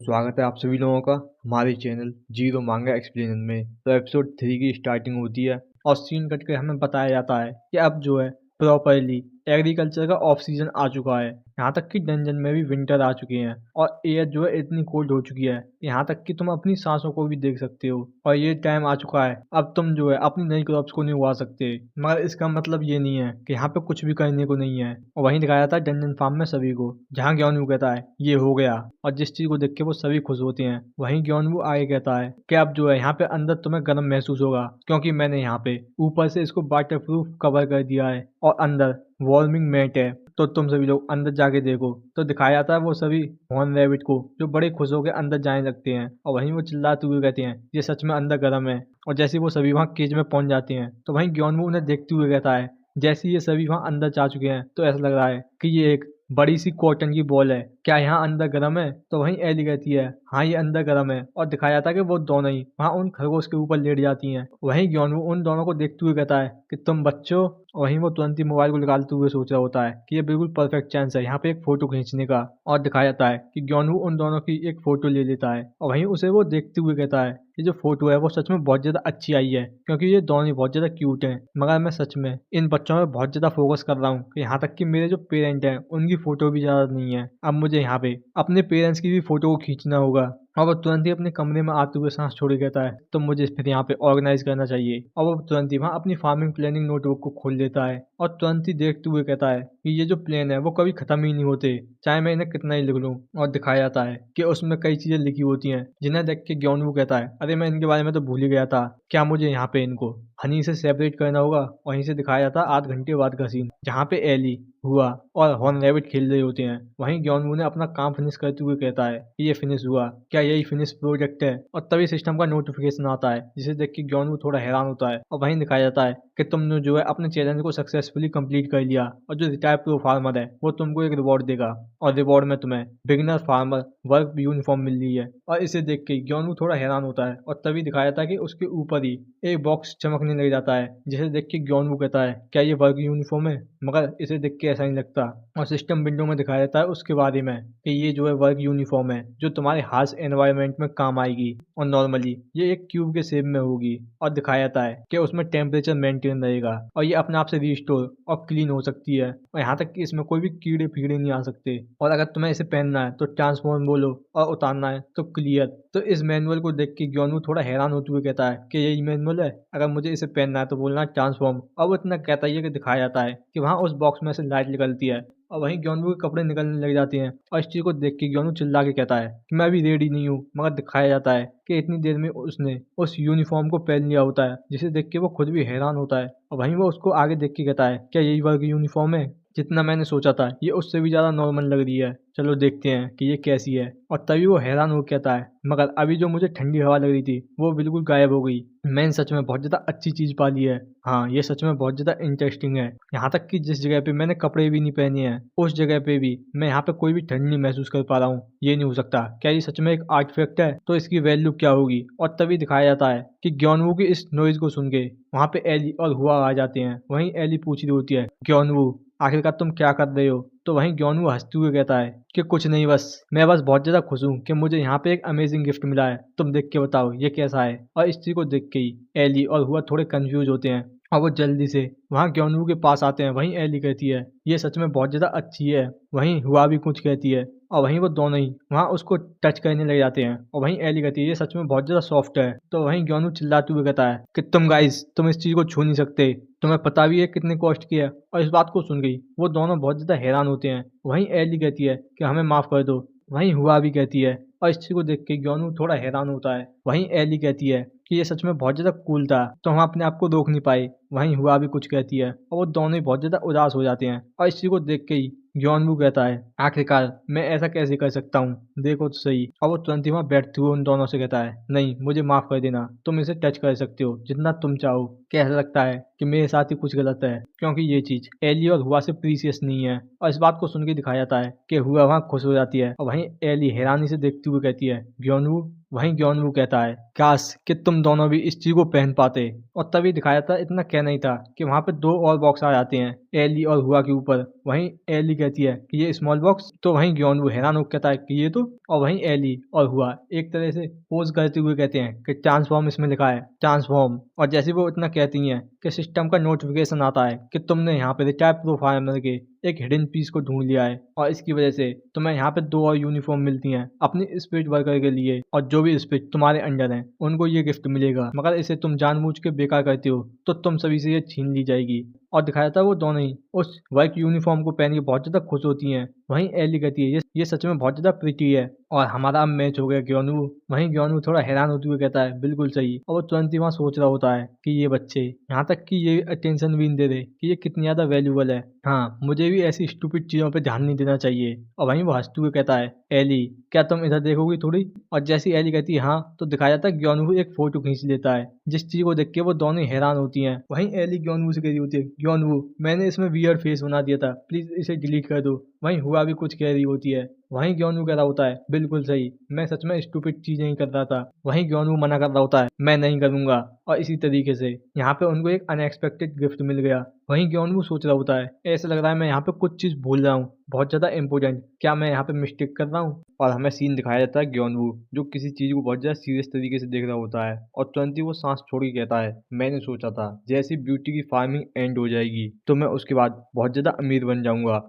स्वागत है आप सभी लोगों का हमारे चैनल जीरो मांगा एक्सप्लेनर में। तो एपिसोड 3 की स्टार्टिंग होती है और सीन कट के हमें बताया जाता है कि अब जो है प्रॉपरली एग्रीकल्चर का ऑफ सीजन आ चुका है। यहाँ तक कि डंजन में भी विंटर आ चुके हैं और एयर जो है इतनी कोल्ड हो चुकी है, यहाँ तक कि तुम अपनी सांसों को भी देख सकते हो। और ये टाइम आ चुका है अब तुम जो है अपनी नई क्रॉप्स को नहीं उगा सकते। मगर इसका मतलब ये नहीं है कि यहाँ पे कुछ भी करने को नहीं है। और वहीं दिखाया था डंजन फार्म में सभी को, जहाँ ज्ञानू कहता है ये हो गया, और जिस चीज को देख के वो सभी खुश होते हैं। वहीं ज्ञानू आगे कहता है कि अब जो है यहाँ पे अंदर तुम्हें गर्म महसूस होगा, क्योंकि मैंने यहाँ पे ऊपर से इसको वाटर प्रूफ कवर कर दिया है और अंदर वार्मिंग मैट है। तो तुम सभी लोग अंदर जाके देखो। तो दिखाया जाता है वो सभी हॉर्न रैबिट को, जो बड़े खुश होकर अंदर जाने लगते हैं और वहीं वो चिल्लाते हुए कहते हैं ये सच में अंदर गर्म है। और जैसे ही वो सभी वहाँ केज में पहुंच जाते हैं तो वहीं ज्ञानू उन्हें देखते हुए कहता है, जैसे ही ये सभी वहाँ अंदर जा चुके हैं तो ऐसा लग रहा है कि ये एक बड़ी सी कॉटन की बॉल है, क्या यहाँ अंदर गर्म है? तो वहीं एली कहती है हाँ ये अंदर गर्म है। और दिखाया जाता है कि वो दोनों ही वहाँ उन खरगोश के ऊपर लेट जाती हैं। वहीं ज्ञानू उन दोनों को देखते हुए कहता है कि तुम बच्चों। वहीं वो तुरंत ही मोबाइल को निकालते हुए सोच रहा होता है कि ये बिल्कुल परफेक्ट चांस है यहाँ पे एक फोटो खींचने का। और दिखाया जाता है कि ज्ञानू उन दोनों की एक फोटो ले लेता है और वहीं उसे वो देखते हुए कहता है ये जो फोटो है वो सच में बहुत ज्यादा अच्छी आई है, क्योंकि ये दोनों ही बहुत ज्यादा क्यूट हैं। मगर मैं सच में इन बच्चों में बहुत ज्यादा फोकस कर रहा हूँ कि यहाँ तक कि मेरे जो पेरेंट हैं उनकी फोटो भी ज्यादा नहीं है। अब मुझे यहाँ पे अपने पेरेंट्स की भी फोटो को खींचना होगा। और वो तुरंत ही अपने कमरे में आते हुए सांस छोड़ के कहता है तो मुझे फिर यहाँ पे ऑर्गेनाइज करना चाहिए। और वो तुरंत ही वहाँ अपनी फार्मिंग प्लानिंग नोटबुक को खोल लेता है और तुरंत ही देखते हुए कहता है कि ये जो प्लान है वो कभी खत्म ही नहीं होते, चाहे मैं इन्हें कितना ही लिख लूँ। और दिखाया जाता है कि उसमें कई चीजें लिखी होती हैं, जिन्हें देख के ज्ञानू कहता है अरे मैं इनके बारे में तो भूल ही गया था, क्या मुझे यहाँ पे इनको हनी से सेपरेट करना होगा। वहीं से दिखाया जाता है 8 घंटे बाद का सीन, जहाँ पे एली हुआ और हॉर्न रैबिट खेल रहे होते हैं। वहीं ज्ञानू ने अपना काम फिनिश करते हुए कहता है कि ये फिनिश हुआ, क्या यही फिनिश प्रोजेक्ट है? और तभी सिस्टम का नोटिफिकेशन आता है, जिसे देख के ज्ञानू थोड़ा हैरान होता है। और वहीं दिखाया जाता है कि तुमने जो है अपने चैलेंज को सक्सेसफुली कंप्लीट कर लिया और जो रिटायर प्रो फार्मर है वो तुमको एक रिवॉर्ड देगा। और रिवॉर्ड में तुम्हें बिगिनर फार्मर वर्क यूनिफॉर्म मिल रही है। और इसे देख के ज्ञानू थोड़ा हैरान होता है और तभी दिखाया जाता है कि उसके ऊपर ही एक बॉक्स चमकने लग जाता है, जिसे देख के ज्ञानू कहता है क्या ये वर्क यूनिफॉर्म है? मगर इसे देख के ऐसा नहीं लगता। और सिस्टम विंडो में दिखाया जाता है उसके बारे में कि ये जो है वर्क यूनिफॉर्म है जो तुम्हारे हार्श एनवायरनमेंट में काम आएगी और नॉर्मली ये एक क्यूब के शेप में होगी। और दिखाया जाता है कि उसमें टेम्परेचर मेंटेन रहेगा और ये अपने आप से रीस्टोर और क्लीन हो सकती है। और यहाँ तक कि इसमें कोई भी कीड़े फीड़े नहीं आ सकते। और अगर तुम्हें इसे पहनना है तो ट्रांसफॉर्म बोलो और उतारना है तो क्लियर। तो इस मैनुअल को देख के ज्ञानू थोड़ा हैरान होते हुए कहता है कि यही मैनुअल है, अगर मुझे इसे पहनना है तो बोलना ट्रांसफॉर्म। और वो इतना कहता ही है कि दिखाया जाता है कि वहाँ उस बॉक्स में से लाइट निकलती है और वहीं ज्ञानू के कपड़े निकलने लग जाते हैं। और इस चीज को देख के ज्ञानू चिल्ला के कहता है कि मैं अभी रेडी नहीं हूँ। मगर दिखाया जाता है कि इतनी देर में उसने उस यूनिफॉर्म को पहन लिया होता है, जिसे देख के वो खुद भी हैरान होता है। और वहीं वो उसको आगे देख के कहता है क्या यही वर्क यूनिफॉर्म है? जितना मैंने सोचा था ये उससे भी ज्यादा नॉर्मल लग रही है, चलो देखते हैं कि ये कैसी है। और तभी वो हैरान हो कहता है मगर अभी जो मुझे ठंडी हवा लग रही थी वो बिल्कुल गायब हो गई। मैंने सच में बहुत ज्यादा अच्छी चीज पा ली है। हाँ ये सच में बहुत ज्यादा इंटरेस्टिंग है। यहाँ तक कि जिस जगह पे मैंने कपड़े भी नहीं पहने हैं उस जगह पे भी मैं यहाँ पे कोई भी ठंड नहीं महसूस कर पा रहा हूँ। ये नहीं हो सकता, क्या ये सच में एक आर्टिफैक्ट है? तो इसकी वैल्यू क्या होगी? और तभी दिखाया जाता है कि ज्ञानवू की इस नॉइज को सुन के वहाँ पे एली और हुआ आ जाते हैं। वहीं एली पूछ रही होती है ज्ञानवू आखिरकार तुम क्या कर रहे हो? तो वहीं ज्ञानू हंसते हुए कहता है कि कुछ नहीं, मैं बस बहुत ज्यादा खुश हूँ कि मुझे यहाँ पे एक अमेजिंग गिफ्ट मिला है, तुम देख के बताओ ये कैसा है। और इस चीज को देख के ही एली और हुआ थोड़े कंफ्यूज होते हैं और वो जल्दी से वहाँ ज्ञानू के पास आते हैं। वहीं एली कहती है ये सच में बहुत ज्यादा अच्छी है। वहीं हुआ भी कुछ कहती है और वहीं वो दोनों ही वहाँ उसको टच करने लग जाते हैं। और वहीं एली कहती है ये सच में बहुत ज्यादा सॉफ्ट है। तो वहीं ज्ञानू चिल्लाते हुए कहता है कि तुम गाइस तुम इस चीज को छू नहीं सकते, तुम्हें पता भी है कितने कॉस्ट की है। और इस बात को सुन गई वो दोनों बहुत ज्यादा हैरान होते हैं। वहीं एली कहती है कि हमें माफ कर दो। वहीं हुआ भी कहती है। और इस चीज को देख के ज्ञानू थोड़ा हैरान होता है। वहीं एली कहती है कि ये सच में बहुत ज्यादा कूल था तो हम अपने आप को रोक नहीं पाए। वहीं हुआ भी कुछ कहती है और वो दोनों ही बहुत ज्यादा उदास हो जाते हैं। और इस चीज को देख के ही ज्ञानू कहता है आखिरकार मैं ऐसा कैसे कर सकता हूँ, देखो तो सही। और वो तुरंत ही वहाँ बैठते हुए उन दोनों से कहता है नहीं मुझे माफ कर देना, तुम इसे टच कर सकते हो जितना तुम चाहो। कैसा लगता है कि मेरे साथ ही कुछ गलत है, क्योंकि ये चीज एली और हुआ से प्रीसियस नहीं है। और इस बात को सुन के दिखाया जाता है कि हुआ वहाँ खुश हो जाती है और वहीं एली हैरानी से देखते हुए कहती है ज्ञानू। वहीं ज्ञानू कहता है काश कि तुम दोनों भी इस चीज को पहन पाते। और तभी दिखाया था इतना कहना ही था कि वहां पे 2 और बॉक्स आ जाते हैं, एली और हुआ के ऊपर। वहीं एली कहती है कि ये स्मॉल बॉक्स, तो वहीं ग्योनवू हैरान होकर कहता है कि ये तो, और वहीं एली और हुआ एक तरह से पोज करते हुए कहते हैं कि ट्रांसफॉर्म इसमें लिखा है, ट्रांसफॉर्म। और जैसे वो इतना कहती हैं कि सिस्टम का नोटिफिकेशन आता है कि तुमने यहाँ पे रिटायर प्रोफाइलर के एक हिडन पीस को ढूंढ लिया है और इसकी वजह से तुम्हें यहाँ पे 2 और यूनिफॉर्म मिलती हैं अपनी स्पिरिट वर्कर के लिए, और जो भी स्पिरिट तुम्हारे अंडर हैं उनको ये गिफ्ट मिलेगा, मगर इसे तुम जानबूझ के बेकार करते हो तो तुम सभी से ये छीन ली जाएगी। और दिखाया था वो दोनों ही उस वर्क यूनिफॉर्म को पहन के बहुत ज्यादा खुश होती हैं। वहीं एली कहती है ये सच में बहुत ज्यादा प्रिटी है और हमारा अब मैच हो गया ग्योनवू। वहीं ग्योनवू थोड़ा हैरान होते हुए कहता है बिल्कुल सही, और वो तुरंत ही वहाँ सोच रहा होता है कि ये बच्चे यहाँ तक कि ये अटेंशन भी नहीं दे रहे कि ये कितनी ज्यादा वैल्यूबल है। हाँ, मुझे भी ऐसी स्टूपिड चीजों पे ध्यान नहीं देना चाहिए। और वहीं वो हंसते हुए कहता है एली क्या तुम इधर देखोगी थोड़ी। और जैसी एली कहती है हाँ, तो दिखाया जाता है ग्योनवू एक फोटो खींच लेता है जिस चीज को देख के वो दोनों ही हैरान होती हैं। वहीं एली ग्योनवू से कह रही होती है ग्योनवू मैंने इसमें वियर्ड फेस बना दिया था, प्लीज इसे डिलीट कर दो। वहीं हुआ भी कुछ कह रही होती है। वहीं ग्योनवू कह रहा होता है बिल्कुल सही, मैं सच में स्टूपिड चीजें ही कर रहा था। वहीं ग्योनवू मना कर रहा होता है मैं नहीं करूंगा। और इसी तरीके से यहाँ पे उनको एक अनएक्सपेक्टेड गिफ्ट मिल गया। वहीं ग्योनवू सोच रहा होता है ऐसा लग रहा है मैं यहाँ पे कुछ चीज भूल रहा हूँ बहुत ज्यादा इंपॉर्टेंट, क्या मैं यहाँ पे मिस्टेक कर रहा हूँ। और हमें सीन दिखाया जाता है ग्योनवू जो किसी चीज को बहुत ज्यादा सीरियस तरीके से देख रहा होता है और तुरंत ही वो सांस छोड़ के कहता है मैंने सोचा था जैसी ब्यूटी की फार्मिंग एंड हो जाएगी तो मैं उसके बाद बहुत ज्यादा अमीर बन जाऊंगा।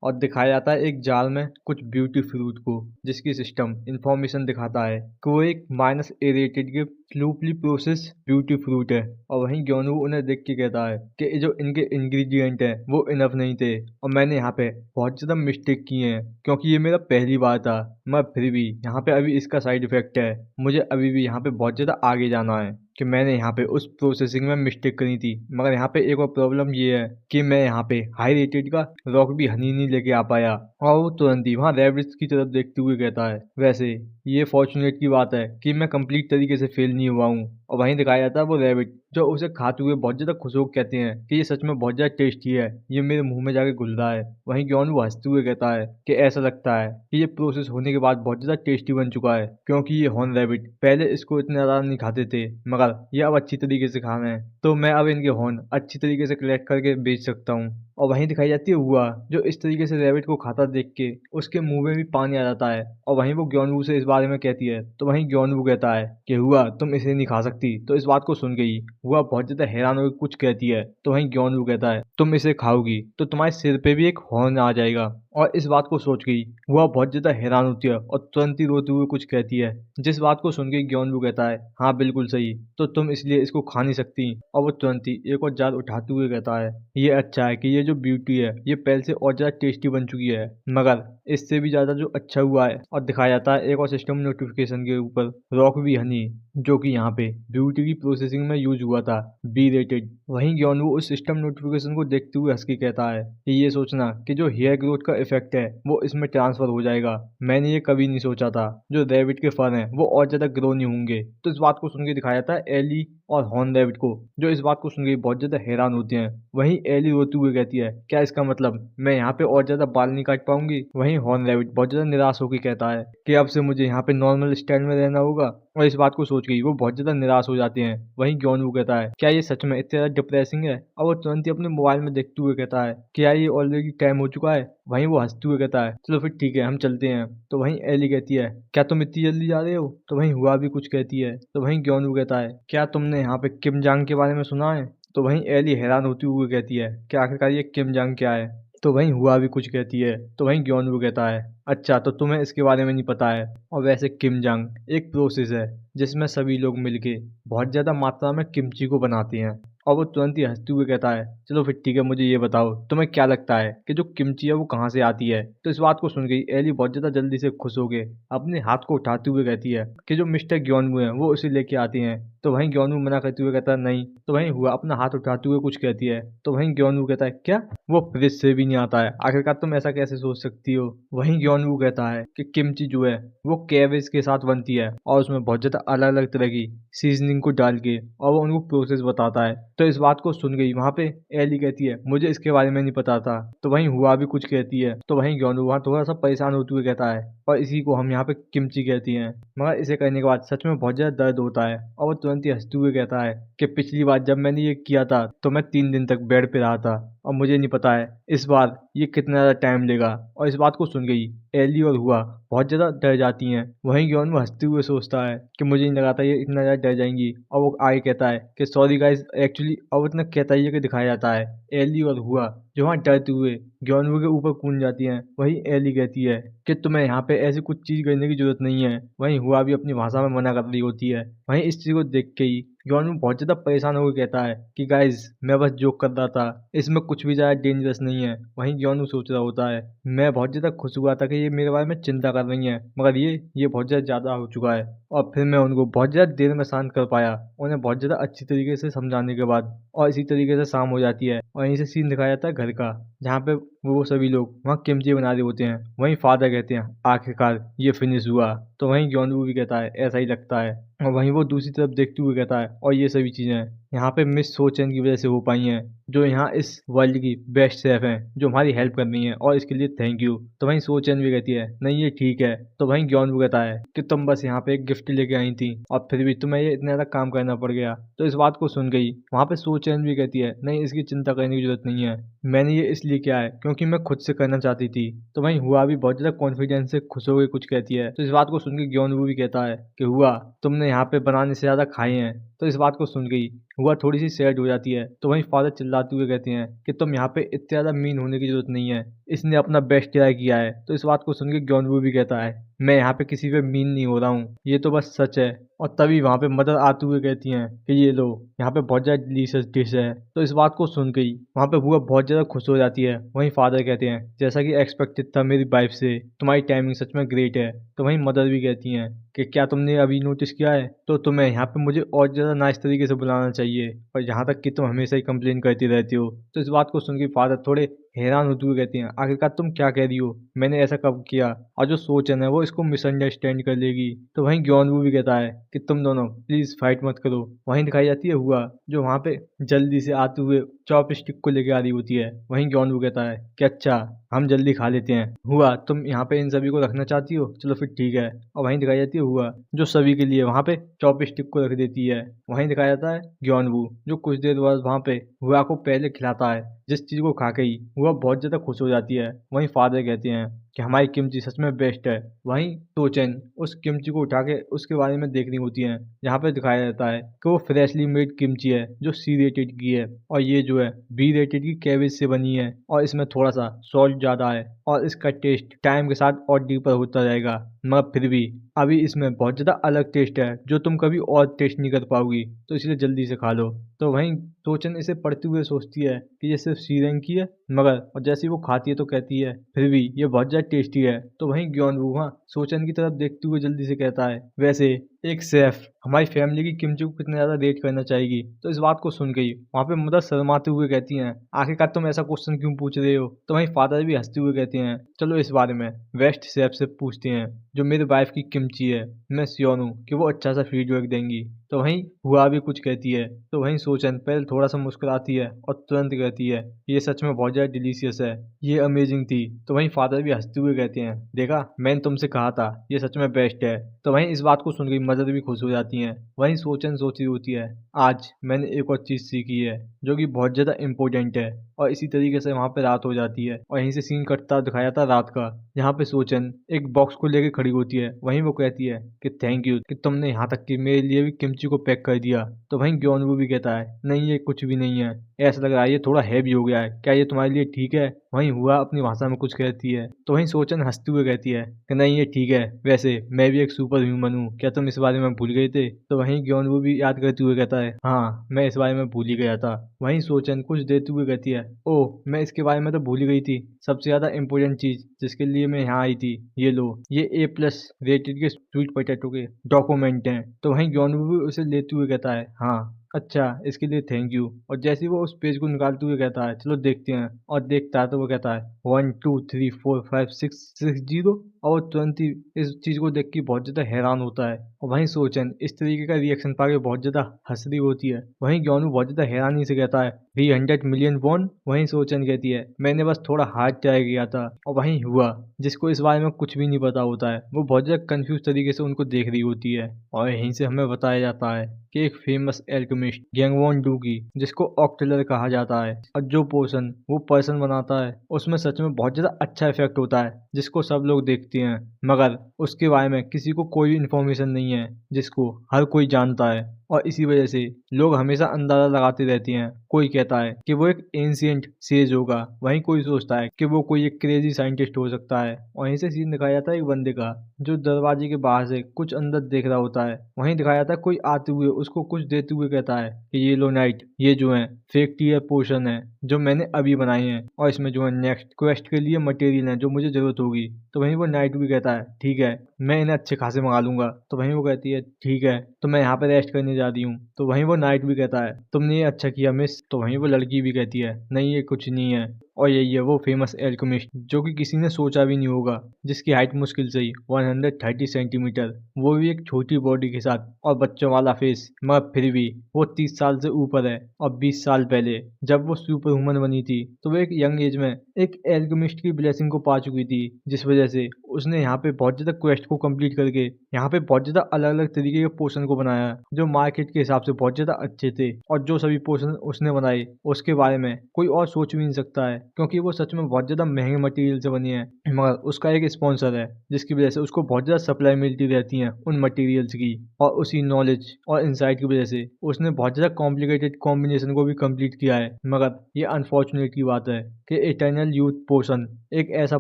और दिखाया जाता है एक जार में कुछ ब्यूटी फ्रूट को जिसकी सिस्टम इंफॉर्मेशन दिखाता है कि वो एक minus aerated gift sloppily process beauty fruit है। और वहीं ग्योनवू उन्हें देख के कहता है कि जो इनके इंग्रेडिएंट हैं वो इनफ नहीं थे और मैंने यहाँ पे बहुत ज़्यादा मिस्टेक की हैं क्योंकि ये मेरा पहली बार था, मैं फिर भी यहाँ पे अभी इसका साइड इफेक्ट है, मुझे अभी भी यहाँ पे बहुत ज़्यादा आगे जाना है कि मैंने यहाँ पे उस प्रोसेसिंग में मिस्टेक करी थी। मगर यहाँ पे एक और प्रॉब्लम ये है कि मैं यहाँ पे हाई रेटेड का रॉक भी हनी नहीं लेके आ पाया। और वो तुरंत ही वहाँ रैबिट्स की तरफ देखते हुए कहता है वैसे ये फॉर्चुनेट की बात है कि मैं कंप्लीट तरीके से फेल नहीं हुआ हूँ। और वहीं दिखाया जाता है वो रैबिट जो उसे खाते हुए बहुत ज्यादा खुश होकर कहते हैं कि ये सच में बहुत ज्यादा टेस्टी है, ये मेरे मुंह में जाके घुल रहा है। वहीं ग्योनवू हंसते हुए कहता है कि ऐसा लगता है कि ये प्रोसेस होने के बाद बहुत ज्यादा टेस्टी बन चुका है क्योंकि ये हॉर्न रैबिट पहले इसको इतने ज्यादा नहीं खाते थे मगर ये अब अच्छी तरीके से खा रहे हैं, तो मैं अब इनके हॉर्न अच्छी तरीके से कलेक्ट करके बेच सकता हूँ। और वहीं दिखाई जाती है हुआ जो इस तरीके से रैबिट को खाता देख के उसके मुंह में भी पानी आ जाता है और वहीं वो ग्योनवू से इस बारे में कहती है तो वहीं ग्योनवू कहता है कि हुआ तुम इसे नहीं खा सकती। तो इस बात को सुन गई हुआ बहुत ज्यादा हैरान होकर कुछ कहती है तो वहीं ग्योनवू कहता है तुम इसे खाओगी तो तुम्हारे सिर पे भी एक हॉर्न आ जाएगा। और इस बात को सोच गई हुआ बहुत ज्यादा हैरान होती है और तुरंत ही रोते हुए कुछ कहती है जिस बात को सुन के ग्योनवू कहता है हाँ बिल्कुल सही, तो तुम इसलिए इसको खा नहीं सकती। और वो तुरंत ही एक और जार उठाते हुए कहता है ये अच्छा है कि ये जो ब्यूटी है ये पहले से और ज्यादा टेस्टी बन चुकी है मगर इससे भी ज्यादा जो अच्छा हुआ है। और दिखाया जाता है एक और सिस्टम नोटिफिकेशन के ऊपर रॉक भी हनी जो कि यहाँ पे ब्यूटी की प्रोसेसिंग में यूज हुआ था बी रेटेड। वहीं ग्योनवू उस सिस्टम नोटिफिकेशन को देखते हुए हंस के कहता है कि ये सोचना कि जो हेयर ग्रोथ का इफेक्ट है वो इसमें ट्रांसफर हो जाएगा, मैंने ये कभी नहीं सोचा था जो रैबिट के फर हैं वो और ज्यादा ग्रो नहीं होंगे। तो इस बात को सुन के दिखाया जाता है एली और हॉर्न रैबिट को जो इस बात को सुन के बहुत ज्यादा हैरान होते हैं। वहीं एली रोते हुए कहती है क्या इसका मतलब मैं यहाँ पे और ज्यादा बाल नहीं काट पाऊंगी। वहीं हॉर्न रैबिट बहुत ज्यादा निराश होकर कहता है कि अब से मुझे यहाँ पे नॉर्मल स्टाइल में रहना होगा। और इस बात को सोच के वो बहुत ज्यादा निराश हो जाते हैं। वहीं ग्योनवू कहता है क्या ये सच में इतना ज्यादा डिप्रेसिंग है। और वो तुरंत ही अपने मोबाइल में देखते हुए कहता है क्या ये ऑलरेडी टाइम हो चुका है। वहीं वो हंसते हुए कहता है चलो फिर ठीक है हम चलते हैं। तो वहीं एली कहती है क्या तुम इतनी जल्दी जा रहे हो। तो वहीं हुआ भी कुछ कहती है। तो वहीं ग्योनवू कहता है क्या तुमने यहाँ पे किम जांग के बारे में सुना है। तो वहीं एली हैरान होती हुई कहती है कि आखिरकार ये किम जांग क्या है। तो वहीं हुआ भी कुछ कहती है। तो वहीं ग्योनवू कहता है अच्छा तो तुम्हें इसके बारे में नहीं पता है। और वैसे किम जांग एक प्रोसेस है जिसमें सभी लोग मिलके बहुत ज्यादा मात्रा में किमची को बनाते हैं। और वो तुरंत ही हंसते हुए कहता है चलो फिर ठीक है मुझे ये बताओ तुम्हें क्या लगता है कि जो किमची है वो कहाँ से आती है। तो इस बात को सुन गई एली बहुत ज्यादा जल्दी से खुश हो गए अपने हाथ को उठाते हुए कहती है कि जो मिस्टर ग्योनवू है वो उसे लेके आती हैं। तो वहीं ग्योनवू मना करते हुए कहता है नहीं। तो वहीं हुआ अपना हाथ उठाते हुए कुछ कहती है। तो वहीं ग्योनवू कहता है क्या वो फ्रिज से भी नहीं आता है, आखिरकार तुम ऐसा कैसे सोच सकती हो। वहीं ग्योनवू कहता है कि किमची जो है वो कैबेज के साथ बनती है और उसमें बहुत ज्यादा अलग अलग तरह की सीजनिंग को डाल के और वो उनको प्रोसेस बताता है। तो इस बात को सुन गई वहां पे एली कहती है मुझे इसके बारे में नहीं पता था। तो वहीं हुआ भी कुछ कहती है। तो वहीं ग्योनवू वहां थोड़ा सा परेशान होते हुए कहता है और इसी को हम यहाँ पे किमची कहती हैं, मगर इसे करने के बाद सच में बहुत ज्यादा दर्द होता है। और वो तुरंत ही हंसते हुए कहता है कि पिछली बार जब मैंने ये किया था तो मैं 3 दिन तक बेड पे रहा था और मुझे नहीं पता है इस बार ये कितना ज़्यादा टाइम लेगा। और इस बात को सुन गई एली और हुआ बहुत ज़्यादा डर जाती हैं। वहीं ग्योन वो हंसते हुए सोचता है कि मुझे नहीं लगा था ये इतना ज़्यादा डर जाएंगी, और वो आगे कहता है कि सॉरी गाइस, एक्चुअली अब इतना कहता ही है कि दिखाया जाता है एली और हुआ जो वहाँ डरते हुए ग्योनवू के ऊपर कूद जाती हैं। वहीं एली कहती है कि तुम्हें यहाँ पे ऐसी कुछ चीज करने की जरूरत नहीं है। वहीं हुआ भी अपनी भाषा में मना कर रही होती है। वहीं इस चीज को देख के ही ग्योनवू बहुत ज्यादा परेशान होकर कहता है कि गाइस मैं बस जोक कर रहा था, इसमें कुछ भी ज्यादा डेंजरस नहीं है। वहीं ग्योनवू सोच रहा होता है मैं बहुत ज्यादा खुश हुआ था कि ये मेरे बारे में चिंता कर रही है, मगर ये बहुत ज्यादा हो चुका है। और फिर मैं उनको बहुत ज्यादा देर में शांत कर पाया, उन्हें बहुत ज्यादा अच्छी तरीके से समझाने के बाद। और इसी तरीके से शाम हो जाती है और यहीं से सीन दिखाया जाता है घर का, जहाँ पे वो सभी लोग वहाँ किमची बना रहे होते हैं। वहीं फादर कहते हैं आखिरकार ये फिनिश हुआ। तो वहीं ग्योनवू भी कहता है ऐसा ही लगता है। और वहीं वो दूसरी तरफ देखते हुए कहता है और ये सभी चीजें यहाँ पे मिस सोचेन की वजह से हो पाई हैं, जो यहाँ इस वर्ल्ड की बेस्ट शेफ हैं, जो हमारी हेल्प कर रही हैं, और इसके लिए थैंक यू। तो वहीं सोचेन भी कहती है नहीं ये ठीक है। तो वहीं ग्योनवू कहता है कि तुम बस यहाँ पे एक गिफ्ट लेके आई थी और फिर भी तुम्हें ये इतना ज्यादा काम करना पड़ गया। तो इस बात को सुन गई वहाँ पे सोचेन भी कहती है नहीं इसकी चिंता करने की जरूरत नहीं है, मैंने ये इसलिए किया है क्योंकि मैं खुद से करना चाहती थी। तो वहीं हुआ भी बहुत ज्यादा कॉन्फिडेंस से खुश होकर कुछ कहती है। तो इस बात को सुन के ग्योनवू भी कहता है कि हुआ तुमने यहाँ पे बनाने से ज्यादा खाए हैं। तो इस बात को सुन गई हुआ थोड़ी सी सैड हो जाती है। तो वहीं फादर चिल्लाते हुए कहते हैं कि तुम यहाँ पे इतने ज्यादा मीन होने की जरूरत नहीं है, इसने अपना बेस्ट ट्राई किया है। तो इस बात को सुन के ग्योनवू भी कहता है मैं यहाँ पे किसी पे मीन नहीं हो रहा हूँ, ये तो बस सच है। और तभी वहाँ पे मदर आते हुए कहती हैं कि ये लो यहाँ पे बहुत ज्यादा डिलीशियस डिश है। तो इस बात को सुन गई वहाँ पे हुआ बहुत ज्यादा खुश हो जाती है। वहीं फादर कहते हैं जैसा कि एक्सपेक्टेड था मेरी वाइफ से, तुम्हारी टाइमिंग सच में ग्रेट है। तो वहीं मदर भी कहती हैं कि क्या तुमने अभी नोटिस किया है, तो तुम्हें यहाँ पे मुझे और ज़्यादा नाइस तरीके से बुलाना चाहिए, और यहाँ तक कि तुम हमेशा ही कंप्लेन करती रहती हो। तो इस बात को सुन के फादर थोड़े हैरान होते हुए कहते हैं आखिरकार तुम क्या कह रही हो, मैंने ऐसा कब किया, और जो सोचन है वो इसको मिसअंडरस्टैंड कर लेगी। तो वहीं ग्योनवू भी कहता है कि तुम दोनों प्लीज फाइट मत करो। वहीं दिखाई जाती है हुआ जो वहाँ पे जल्दी से आते हुए चॉप स्टिक को लेके आ रही होती है। वहीं ग्योनवू कहता है कि अच्छा हम जल्दी खा लेते हैं, हुआ तुम यहाँ पे इन सभी को रखना चाहती हो, चलो फिर ठीक है। और वहीं दिखाई जाती है हुआ जो सभी के लिए वहाँ पे चॉप स्टिक को रख देती है। वहीं दिखाया जाता है ग्योनवू जो कुछ देर बाद वहाँ पे हुआ को पहले खिलाता है, जिस चीज को खा के ही हुआ बहुत ज्यादा खुश हो जाती है। वहीं फादर कहते हैं कि हमारी किमची सच में बेस्ट है। वहीं तोचेन उस किमची को उठा के उसके बारे में देखनी होती है, जहाँ पे दिखाया जाता है कि वो फ्रेशली मेड किमची है जो सी रेटेड की है, और ये जो है बी रेटेड की कैबेज से बनी है, और इसमें थोड़ा सा सॉल्ट ज्यादा है, और इसका टेस्ट टाइम के साथ और डीपर होता जाएगा। मगर फिर भी अभी इसमें बहुत ज्यादा अलग टेस्ट है जो तुम कभी और टेस्ट नहीं कर पाओगी, तो इसलिए जल्दी से खा लो। तो वहीं तोचन इसे पढ़ते हुए सोचती है कि ये सिर्फ सी रैंक की है, मगर और जैसे ही वो खाती है तो कहती है फिर भी ये बहुत ज्यादा टेस्टी है। तो वहीं ग्योनवू वहाँ सोचन की तरफ देखते हुए जल्दी से कहता है वैसे एक शेफ हमारी फैमिली की किमची को कितना ज्यादा रेट करना चाहेगी। तो इस बात को सुन गई वहाँ पे मदर शर्माते हुए कहती हैं आखिरकार तुम ऐसा क्वेश्चन क्यों पूछ रहे हो। तो वहीं फादर भी हंसते हुए कहते हैं चलो इस बारे में वेस्ट शेफ से पूछते हैं जो मेरे वाइफ की किमची है, मैं श्योर हूँ कि वो अच्छा सा फीडबैक देंगी। तो वहीं हुआ भी कुछ कहती है। तो वहीं सोचन पहले थोड़ा सा मुस्कुराती है और तुरंत कहती है ये सच में बहुत ज्यादा डिलीशियस है, ये अमेजिंग थी। तो वहीं फादर भी हंसते हुए कहते हैं देखा मैंने तुमसे कहा था ये सच में बेस्ट है। तो वहीं इस बात को सुन गई मदर भी खुश हो जाती हैं। वहीं सोचन सोच रही होती है आज मैंने एक और चीज सीखी है जो कि बहुत ज्यादा इंपॉर्टेंट है। और इसी तरीके से वहां पे रात हो जाती है और यहीं से सीन कटता दिखाया था रात का, जहाँ पे सोचन एक बॉक्स को लेके खड़ी होती है। वहीं वो कहती है कि थैंक यू कि तुमने यहाँ तक कि मेरे लिए भी किमची को पैक कर दिया। तो वहीं ग्योनवू भी कहता है नहीं ये कुछ भी नहीं है, ऐसा लग रहा है ये थोड़ा हैवी हो गया है, क्या ये तुम्हारे लिए ठीक है। वहीं हुआ अपनी भाषा में कुछ कहती है। तो वहीं सोचन हंसते हुए कहती है कि नहीं ये ठीक है, वैसे मैं भी एक सुपर ह्यूमन हूँ, क्या तुम इस बारे में भूल गए थे। तो वहीं ग्योनवू भी याद करते हुए कहता है हाँ मैं इस बारे में भूल ही गया था। वहीं सोचन कुछ देते हुए कहती है ओह मैं इसके बारे में तो भूल ही गई थी, सबसे ज्यादा इम्पोर्टेंट चीज जिसके लिए मैं यहाँ आई थी, ये लो ये A+ रेटेड के स्वीट पोटैटो के डॉक्यूमेंट हैं। तो वहीं ग्योनवू भी उसे लेते हुए कहता है हाँ अच्छा, इसके लिए थैंक यू। और जैसे ही वो उस पेज को निकालते हुए कहता है चलो देखते हैं, और देखता है तो वो कहता है 1 2 3 4 5 6 6 0। और वो तुरंत ही इस चीज को देख के बहुत ज्यादा हैरान होता है। और वहीं सोचन इस तरीके का रिएक्शन पाके बहुत ज्यादा हंस रही होती है। वहीं ग्योनू बहुत ज्यादा हैरानी से कहता है 300 मिलियन वॉन। वहीं सोचन कहती है मैंने बस थोड़ा हार्ड ट्राई किया था। और वहीं हुआ, जिसको इस बारे में कुछ भी नहीं पता होता है, वो बहुत ज्यादा कंफ्यूज तरीके से उनको देख रही होती है। और यहीं से हमें बताया जाता है कि एक फेमस एल्केमिस्ट गैंगवॉन डूगी, जिसको ऑक्टेलर कहा जाता है, और जो पोशन वो पर्सन बनाता है उसमें सच में बहुत ज्यादा अच्छा इफेक्ट होता है, जिसको सब लोग देखते हैं, मगर उसके बारे में किसी को कोई इन्फॉर्मेशन नहीं है, जिसको हर कोई जानता है। और इसी वजह से लोग हमेशा अंदाजा लगाते रहते हैं। कोई कहता है कि वो एक एंशियंट सेज होगा, वहीं कोई सोचता है कि वो कोई एक क्रेजी साइंटिस्ट हो सकता है। वहीं से सीन दिखाया जाता है एक बंदे का, जो दरवाजे के बाहर से कुछ अंदर देख रहा होता है। वहीं दिखाया जाता है कोई आते हुए उसको कुछ देते हुए कहता है कि ये लो नाइट, ये जो है फेक टीयर पोशन है जो मैंने अभी बनाए हैं, और इसमें जो है नेक्स्ट क्वेस्ट के लिए मटेरियल है जो मुझे जरूरत होगी। तो वहीं वो नाइट भी कहता है ठीक है, मैं इन्हें अच्छे खासे मंगा लूंगा। तो वहीं वो कहती है ठीक है, तो मैं यहाँ पे रेस्ट करने जा रही हूँ। तो वहीं वो नाइट भी कहता है तुमने ये अच्छा किया मिस। तो वहीं वो लड़की भी कहती है नहीं ये कुछ नहीं है। और यही है वो फेमस एल्केमिस्ट जो कि किसी ने सोचा भी नहीं होगा, जिसकी हाइट मुश्किल से ही 130 सेंटीमीटर, वो भी एक छोटी बॉडी के साथ और बच्चों वाला फेस, मगर फिर भी वो 30 साल से ऊपर है। और 20 साल पहले जब वो सुपर ह्यूमन बनी थी तो वो एक यंग एज में एक एल्केमिस्ट की ब्लेसिंग को पा चुकी थी, जिस वजह से उसने यहाँ पे बहुत ज्यादा क्वेस्ट को कंप्लीट करके यहाँ पे बहुत ज्यादा अलग अलग तरीके के पोशन को बनाया, जो मार्केट के हिसाब से बहुत ज्यादा अच्छे थे। और जो सभी पोशन उसने बनाए उसके बारे में कोई और सोच भी नहीं सकता है, क्योंकि वो सच में बहुत ज्यादा महंगे मटेरियल से बनी है। मगर उसका एक स्पॉन्सर है, जिसकी वजह से उसको बहुत ज्यादा सप्लाई मिलती रहती है उन मटेरियल्स की। और उसी नॉलेज और इंसाइट की वजह से उसने बहुत ज्यादा कॉम्प्लिकेटेड कॉम्बिनेशन को भी कंप्लीट किया है। मगर ये अनफॉर्चुनेट की बात है कि इटर्नल यूथ पोशन एक ऐसा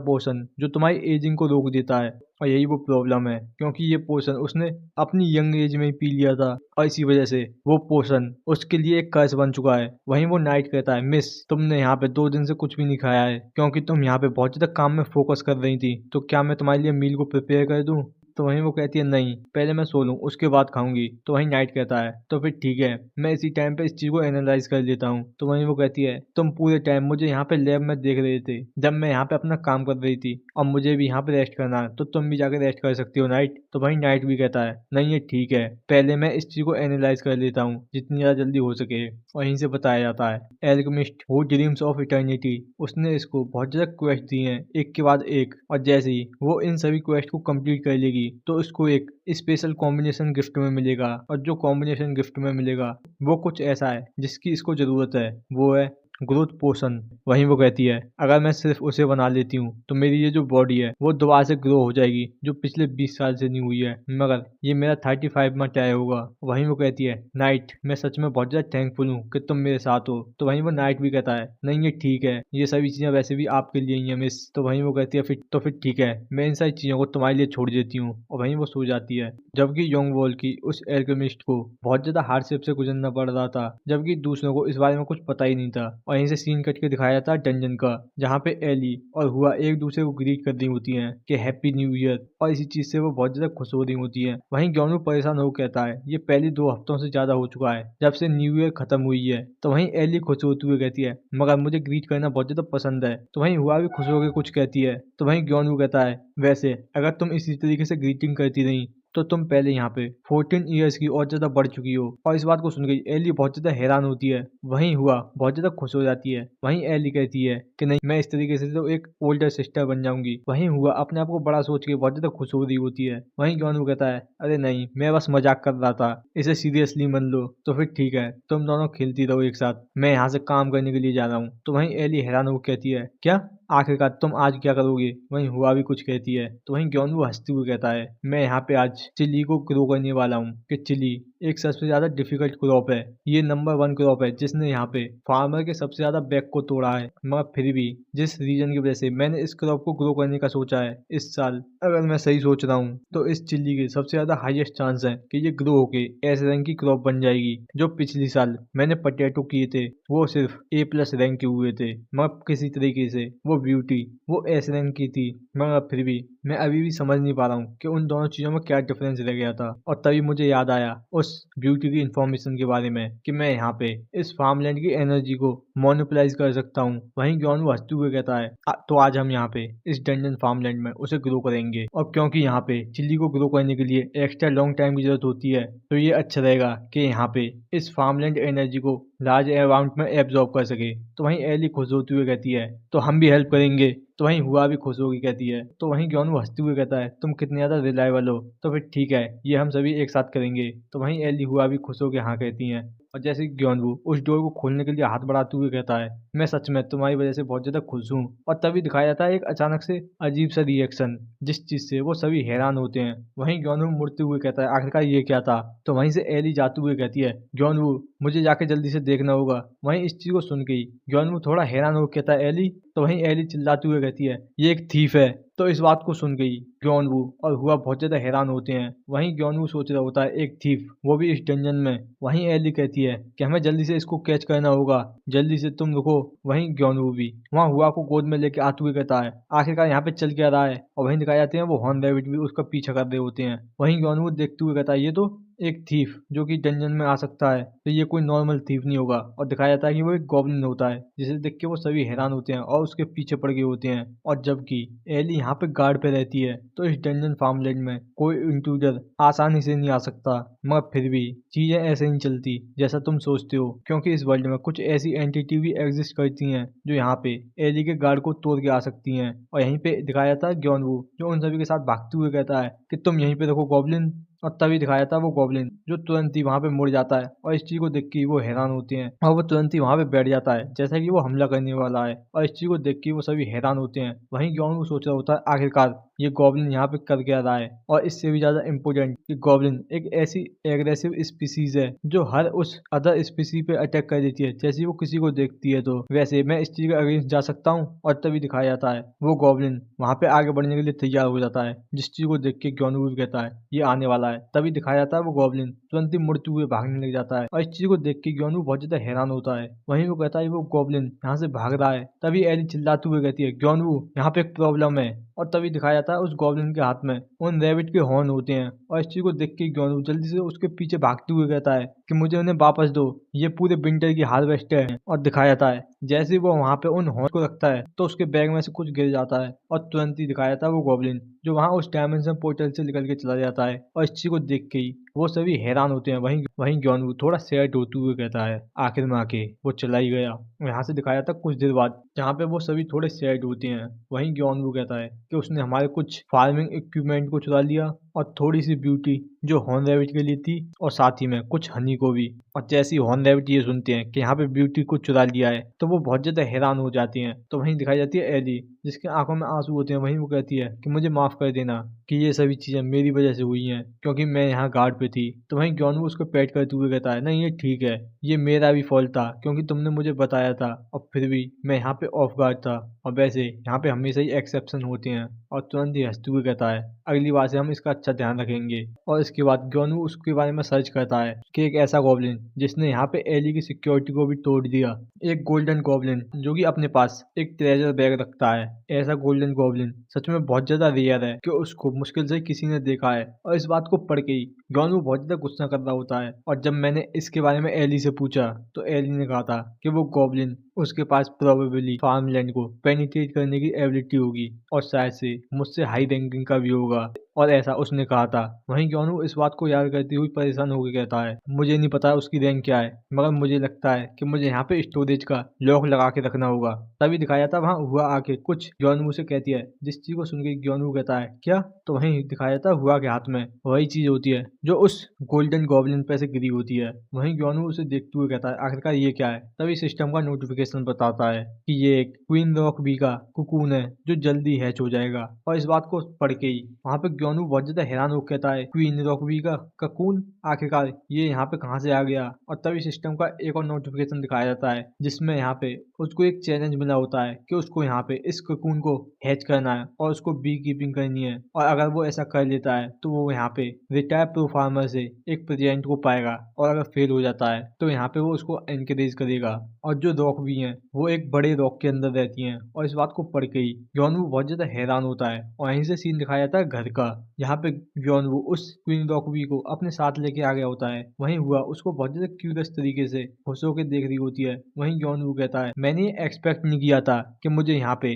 पोशन जो तुम्हारी एजिंग को रोक देता है। और यही वो प्रॉब्लम है, क्योंकि ये पोशन उसने अपनी यंग एज में ही पी लिया था, और इसी वजह से वो पोशन उसके लिए एक कर्स बन चुका है। वहीं वो नाइट कहता है मिस, तुमने यहाँ पे 2 दिन से कुछ भी नहीं खाया है, क्योंकि तुम यहाँ पे बहुत ज्यादा काम में फोकस कर रही थी। तो क्या मैं तुम्हारे लिए मील को प्रिपेयर कर दूं? तो वहीं वो कहती है नहीं, पहले मैं सो लूं उसके बाद खाऊंगी। तो वहीं नाइट कहता है तो फिर ठीक है, मैं इसी टाइम पे इस चीज को एनालाइज कर लेता हूँ। तो वहीं वो कहती है तुम पूरे टाइम मुझे यहाँ पे लैब में देख रहे थे जब मैं यहाँ पे अपना काम कर रही थी, और मुझे भी यहाँ पे रेस्ट करना है, तो तुम भी जाकर रेस्ट कर सकती हो नाइट। तो वहीं नाइट भी कहता है नहीं ये ठीक है, पहले मैं इस चीज को एनालाइज कर लेता हूँ जितनी ज्यादा जल्दी हो सके। वहीं से बताया जाता है alchemist who dreams of eternity, उसने इसको बहुत ज्यादा क्वेस्ट दिए हैं एक के बाद एक, और जैसे ही वो इन सभी क्वेस्ट को कंप्लीट कर लेगी तो इसको एक स्पेशल कॉम्बिनेशन गिफ्ट में मिलेगा। और जो कॉम्बिनेशन गिफ्ट में मिलेगा वो कुछ ऐसा है जिसकी इसको जरूरत है, वो है ग्रोथ पोशन। वहीं वो कहती है अगर मैं सिर्फ उसे बना लेती हूँ तो मेरी ये जो बॉडी है वो दोबारा से ग्रो हो जाएगी, जो पिछले 20 साल से नहीं हुई है, मगर ये मेरा 35 में तय होगा। वहीं वो कहती है नाइट, मैं सच में बहुत ज्यादा थैंकफुल हूँ कि तुम मेरे साथ हो। तो वहीं वो नाइट भी कहता है नहीं ये ठीक है, ये सभी चीजें वैसे भी आपके लिए ही है मिस। तो वहीं वो कहती है फिर ठीक है, मैं इन सारी चीजों को तुम्हारे लिए छोड़ देती हूँ। और वहीं वो सो जाती है। जबकि योंग वॉल की उस एल्केमिस्ट को बहुत ज्यादा हार्डशिप से गुजरना पड़ रहा था, जबकि दूसरों को इस बारे में कुछ पता ही नहीं था। और यहीं से सीन कट के दिखाया जाता है डंजन का, जहाँ पे एली और हुआ एक दूसरे को ग्रीट कर रही होती हैं कि हैप्पी न्यू ईयर, और इसी चीज से वो बहुत ज्यादा खुश हो रही होती हैं। वहीं ग्योनू परेशान हो कहता है ये पहले 2 हफ्तों से ज्यादा हो चुका है जब से न्यू ईयर खत्म हुई है। तो वहीं एली खुश होते हुए कहती है मगर मुझे ग्रीट करना बहुत ज्यादा पसंद है। तो वहीं हुआ भी खुश होकर कुछ कहती है। तो वहीं ग्योनू कहता है वैसे अगर तुम इसी तरीके से ग्रीटिंग करती रही तो तुम पहले यहाँ पे 14 ईयर्स की और ज्यादा बढ़ चुकी हो। और इस बात को सुन गई एली बहुत ज्यादा हैरान होती है। वहीं हुआ बहुत ज्यादा खुश हो जाती है। वहीं एली कहती है कि नहीं, मैं इस तरीके से तो एक ओल्डर सिस्टर बन जाऊंगी। वहीं हुआ अपने आप को बड़ा सोच के बहुत ज्यादा खुश हो रही होती है। वहीं ग्योनू कहता है अरे नहीं, मैं बस मजाक कर रहा था, इसे सीरियसली मन लो। तो फिर ठीक है, तुम दोनों खेलती रहो एक साथ, मैं यहाँ से काम करने के लिए जा रहा हूँ। तो वहीं एली हैरान होकर कहती है क्या, आखिरकार तुम आज क्या करोगे? वहीं हुआ भी कुछ कहती है। तो वहीं ग्योनवू हंसते हुए कहता है मैं यहाँ पे आज चिली को ग्रो करने वाला हूँ, कि चिली एक सबसे ज्यादा डिफिकल्ट क्रॉप है। ये नंबर 1 क्रॉप है जिसने यहाँ पे फार्मर के सबसे ज्यादा बैक को तोड़ा है। मगर फिर भी जिस रीजन की वजह से मैंने इस क्रॉप को ग्रो करने का सोचा है इस साल, अगर मैं सही सोच रहा हूँ तो इस चिल्ली के सबसे ज्यादा हाईएस्ट चांस है कि ये ग्रो होके एस रैंक की क्रॉप बन जाएगी। जो पिछली साल मैंने पोटैटो किए थे वो सिर्फ A+ रैंक के हुए थे, मगर किसी तरीके से वो ब्यूटी वो एस रैंक की थी, मगर फिर भी मैं अभी भी समझ नहीं पा रहा हूँ कि उन दोनों चीज़ों में क्या डिफरेंस रह गया था। और तभी मुझे याद आया उस ब्यूटी की इन्फॉर्मेशन के बारे में कि मैं यहाँ पे इस फार्मलैंड की एनर्जी को मोनोपोलाइज कर सकता हूँ। वहीं ग्योनवू हंसते हुए कहता है, तो आज हम यहाँ पे इस डंजन फार्मलैंड में उसे ग्रो करेंगे, और क्योंकि यहाँ पे चिल्ली को ग्रो करने के लिए एक्स्ट्रा लॉन्ग टाइम की जरूरत होती है, तो ये अच्छा रहेगा कि यहाँ पे इस फार्मलैंड एनर्जी को लार्ज अमाउंट में एब्जॉर्ब कर सके। तो वहीं एली खुश होती हुए कहती है, तो हम भी हेल्प करेंगे। तो वहीं हुआ भी खुश होगी कहती है। तो वहीं ग्योनवू हंसते हुए कहता है, तुम कितने ज्यादा रिलायबल हो, तो फिर ठीक है, ये हम सभी एक साथ करेंगे। तो वहीं एली हुआ भी खुश होकर हाँ कहती हैं। और जैसे कि ग्योनवू उस डोर को खोलने के लिए हाथ बढ़ाते हुए कहता है, मैं सच में तुम्हारी वजह से बहुत ज्यादा खुश हूँ। और तभी दिखाया जाता है एक अचानक से अजीब सा रिएक्शन, जिस चीज से वो सभी हैरान होते हैं। वहीं ग्योनवू मुड़ते हुए कहता है, आखिरकार ये क्या था। तो वहीं से एली जाते हुए कहती है, ग्योनवू मुझे जाके जल्दी से देखना होगा। वहीं इस चीज को सुन के ही ग्योनवू थोड़ा हैरान होकर कहता है, एली। तो वहीं एली चिल्लाते हुए कहती है, ये एक थीफ है। तो इस बात को सुन गई ग्योनवू और हुआ बहुत ज्यादा हैरान होते हैं। वहीं ग्योनवू सोच रहा होता है, एक थीफ, वो भी इस डंजन में। वहीं एली कहती है कि हमें जल्दी से इसको कैच करना होगा, जल्दी से तुम रुको। वहीं ग्योनवू भी वहां हुआ को गोद में लेके आते हुए कहता है, आखिरकार यहाँ पे चल क्या रहा है। और वहीं दिखाए जाते हैं वो हॉर्न रैबिट भी उसका पीछा कर रहे होते हैं। वहीं ग्योनवू देखते हुए कहता है, ये तो एक थीफ जो कि डंजन में आ सकता है, तो ये कोई नॉर्मल थीफ नहीं होगा। और दिखाया जाता है कि वो एक गॉब्लिन होता है, जिसे देख के वो सभी हैरान होते हैं और उसके पीछे पड़ गए होते हैं। और जबकि एली यहाँ पे गार्ड पे रहती है, तो इस डंजन फार्मलैंड में कोई इंट्रूडर आसानी से नहीं आ सकता। मगर फिर भी चीजें ऐसे नहीं चलती जैसा तुम सोचते हो, क्योंकि इस वर्ल्ड में कुछ ऐसी एंटिटी भी एग्जिस्ट करती हैं जो यहाँ पे एली के गार्ड को तोड़ के आ सकती हैं। और यहीं पे दिखाया जाता है ग्योनवू जो उन सभी के साथ भागते हुए कहता है कि तुम यहीं पे रखो गॉब्लिन। और तभी दिखाया था वो गॉब्लिन जो तुरंत ही वहां पे मुड़ जाता है, और इस चीज को देख के वो हैरान होते हैं और वो तुरंत ही वहां पे बैठ जाता है जैसा कि वो हमला करने वाला है। और इस चीज को देख के वो सभी हैरान होते हैं। वहीं ग्योन वो सोच रहा होता है, आखिरकार ये गॉब्लिन यहाँ पे कर क्या रहा है। और इससे भी ज्यादा इम्पोर्टेंट कि गॉब्लिन एक ऐसी एग्रेसिव स्पीसीज है जो हर उस अदर स्पीसी पे अटैक कर देती है जैसे वो किसी को देखती है। तो वैसे मैं इस चीज के अगेंस्ट जा सकता हूँ। और तभी दिखाया जाता है वो गॉब्लिन वहां पे आगे बढ़ने के लिए तैयार हो जाता है, जिस चीज को देख के ग्योनवू भी कहता है ये आने वाला है। तभी दिखाया जाता है वो गॉब्लिन तुरंत ही मुड़ते हुए भागने लग जाता है। और इस चीज को देख के ग्योनवू बहुत ज्यादा हैरान होता है। वहीं वो कहता है वो गॉब्लिन यहाँ से भाग रहा है। तभी एली चिल्लाते हुए कहती है, ग्योनवू यहाँ पे एक प्रॉब्लम है। और तभी दिखाया जाता है उस गॉब्लिन के हाथ में उन रैबिट के हॉर्न होते हैं। और इस चीज को देख के ग्योनवू जल्दी से उसके पीछे भागते हुए कहता है कि मुझे उन्हें वापस दो, ये पूरे विंटर की हार्वेस्ट है। और दिखाया जाता है जैसे ही वो वहां पे उन हॉर्न को रखता है तो उसके बैग में से कुछ गिर जाता है, और तुरंत ही दिखाया जाता है वो गॉब्लिन जो वहां उस डायमेंशन पोर्टल से निकल के चला जाता है। और इस चीज को देख के ही वो सभी हैरान होते हैं। वहीं वहीं ग्योनवू थोड़ा सैड होते हुए कहता है, आखिर में आके वो चला ही गया। यहाँ से दिखाया था कुछ देर बाद जहाँ पे वो सभी थोड़े सैड होते हैं। वहीं ग्योनवू कहता है कि उसने हमारे कुछ फार्मिंग इक्विपमेंट को चुरा लिया, और थोड़ी सी ब्यूटी जो हॉर्न रैबिट के लिए थी, और साथ ही में कुछ हनी को भी। और जैसे ही हॉर्न रैबिट ये सुनते हैं कि यहाँ पे ब्यूटी को चुरा लिया है, तो वो बहुत ज्यादा हैरान हो जाती हैं। तो वहीं दिखाई जाती है एली जिसके आंखों में आंसू होते हैं। वहीं वो कहती है कि मुझे माफ कर देना कि ये सभी चीजें मेरी वजह से हुई हैं, क्योंकि मैं यहाँ गार्ड पे थी। तो वहीं ग्योनवू उसको पैट करते हुए कहता है, नहीं ये ठीक है, ये मेरा भी फॉल्ट था क्योंकि तुमने मुझे बताया था, और फिर भी मैं यहाँ पे ऑफ गार्ड था। और वैसे यहाँ पे हमेशा ही एक्सेप्शन होते हैं। और तुरंत ही हंसते हुए कहता है, अगली बार से हम इसका अच्छा ध्यान रखेंगे। और इसके बाद ग्योनवू उसके बारे में सर्च करता है कि एक ऐसा गॉब्लिन जिसने यहाँ पे एली की सिक्योरिटी को भी तोड़ दिया, एक गोल्डन गॉब्लिन जो कि अपने पास एक ट्रेजर बैग रखता है। ऐसा गोल्डन गॉब्लिन सच में बहुत ज्यादा रेयर है कि उसको मुश्किल से किसी ने देखा है। और इस बात को पढ़ के ही ग्योनवू बहुत ज्यादा गुस्सा कर रहा होता है। और जब मैंने इसके बारे में एली से पूछा तो एली ने कहा था कि वो गॉब्लिन उसके पास प्रोबेबली फार्मलैंड को पेनिट्रेट करने की एबिलिटी होगी, और शायद से मुझसे हाई रैंकिंग का भी होगा, और ऐसा उसने कहा था। वहीं ग्योनवू इस बात को याद करते हुए परेशान होकर कहता है, मुझे नहीं पता उसकी रैंक क्या है, मगर मुझे लगता है कि मुझे यहाँ पे स्टोरेज का लॉक लगा के रखना होगा। तभी दिखाया था वहाँ हुआ आके कुछ ग्योनवू से कहती है, जिस चीज को सुन के ग्योनवू कहता है, क्या। तो वहीं दिखाया था हुआ के हाथ में वही चीज होती है जो उस गोल्डन गॉब्लिन पे से गिरी होती है। वहीं ग्योनवू उसे देखते हुए कहता है, आखिरकार ये क्या है। तभी सिस्टम का नोटिफिकेशन बताता है कि ये एक क्वीन रॉक बी का कुकून है जो जल्दी हैच हो जाएगा। और इस बात को पढ़ के ही वहाँ पे ग्योनवू बहुत ज्यादा हैरान हो कहता है, क्वीन रॉक बी का ककून, आखिरकार ये यहाँ पे कहाँ से आ गया। और तभी सिस्टम का एक और नोटिफिकेशन दिखाया जाता है जिसमें यहाँ पे उसको एक चैलेंज मिला होता है कि उसको यहाँ पे इस ककून को हैच करना है और उसको बी कीपिंग करनी है। और अगर वो ऐसा कर लेता है तो वो यहाँ पे रिटायर प्रूफ फार्मर से एक प्रेजेंट को पाएगा और अगर फेल हो जाता है तो यहाँ पे वो उसको एनकरेज करेगा। और जो रॉक भी हैं वो एक बड़े रॉक के अंदर रहती हैं और इस बात को पढ़ के ही यॉनवू बहुत ज्यादा हैरान होता है। और यहीं से सीन दिखाया जाता है घर का, यहाँ पे यॉनवू उस क्वीन रॉकबी को अपने साथ लेके आ गया होता है। वहीं हुआ उसको बहुत ज्यादा क्यूरियस तरीके से खुश होकर देख रही होती है। वहीं यॉनवू कहता है मैंने ये एक्सपेक्ट नहीं किया था कि मुझे यहाँ पे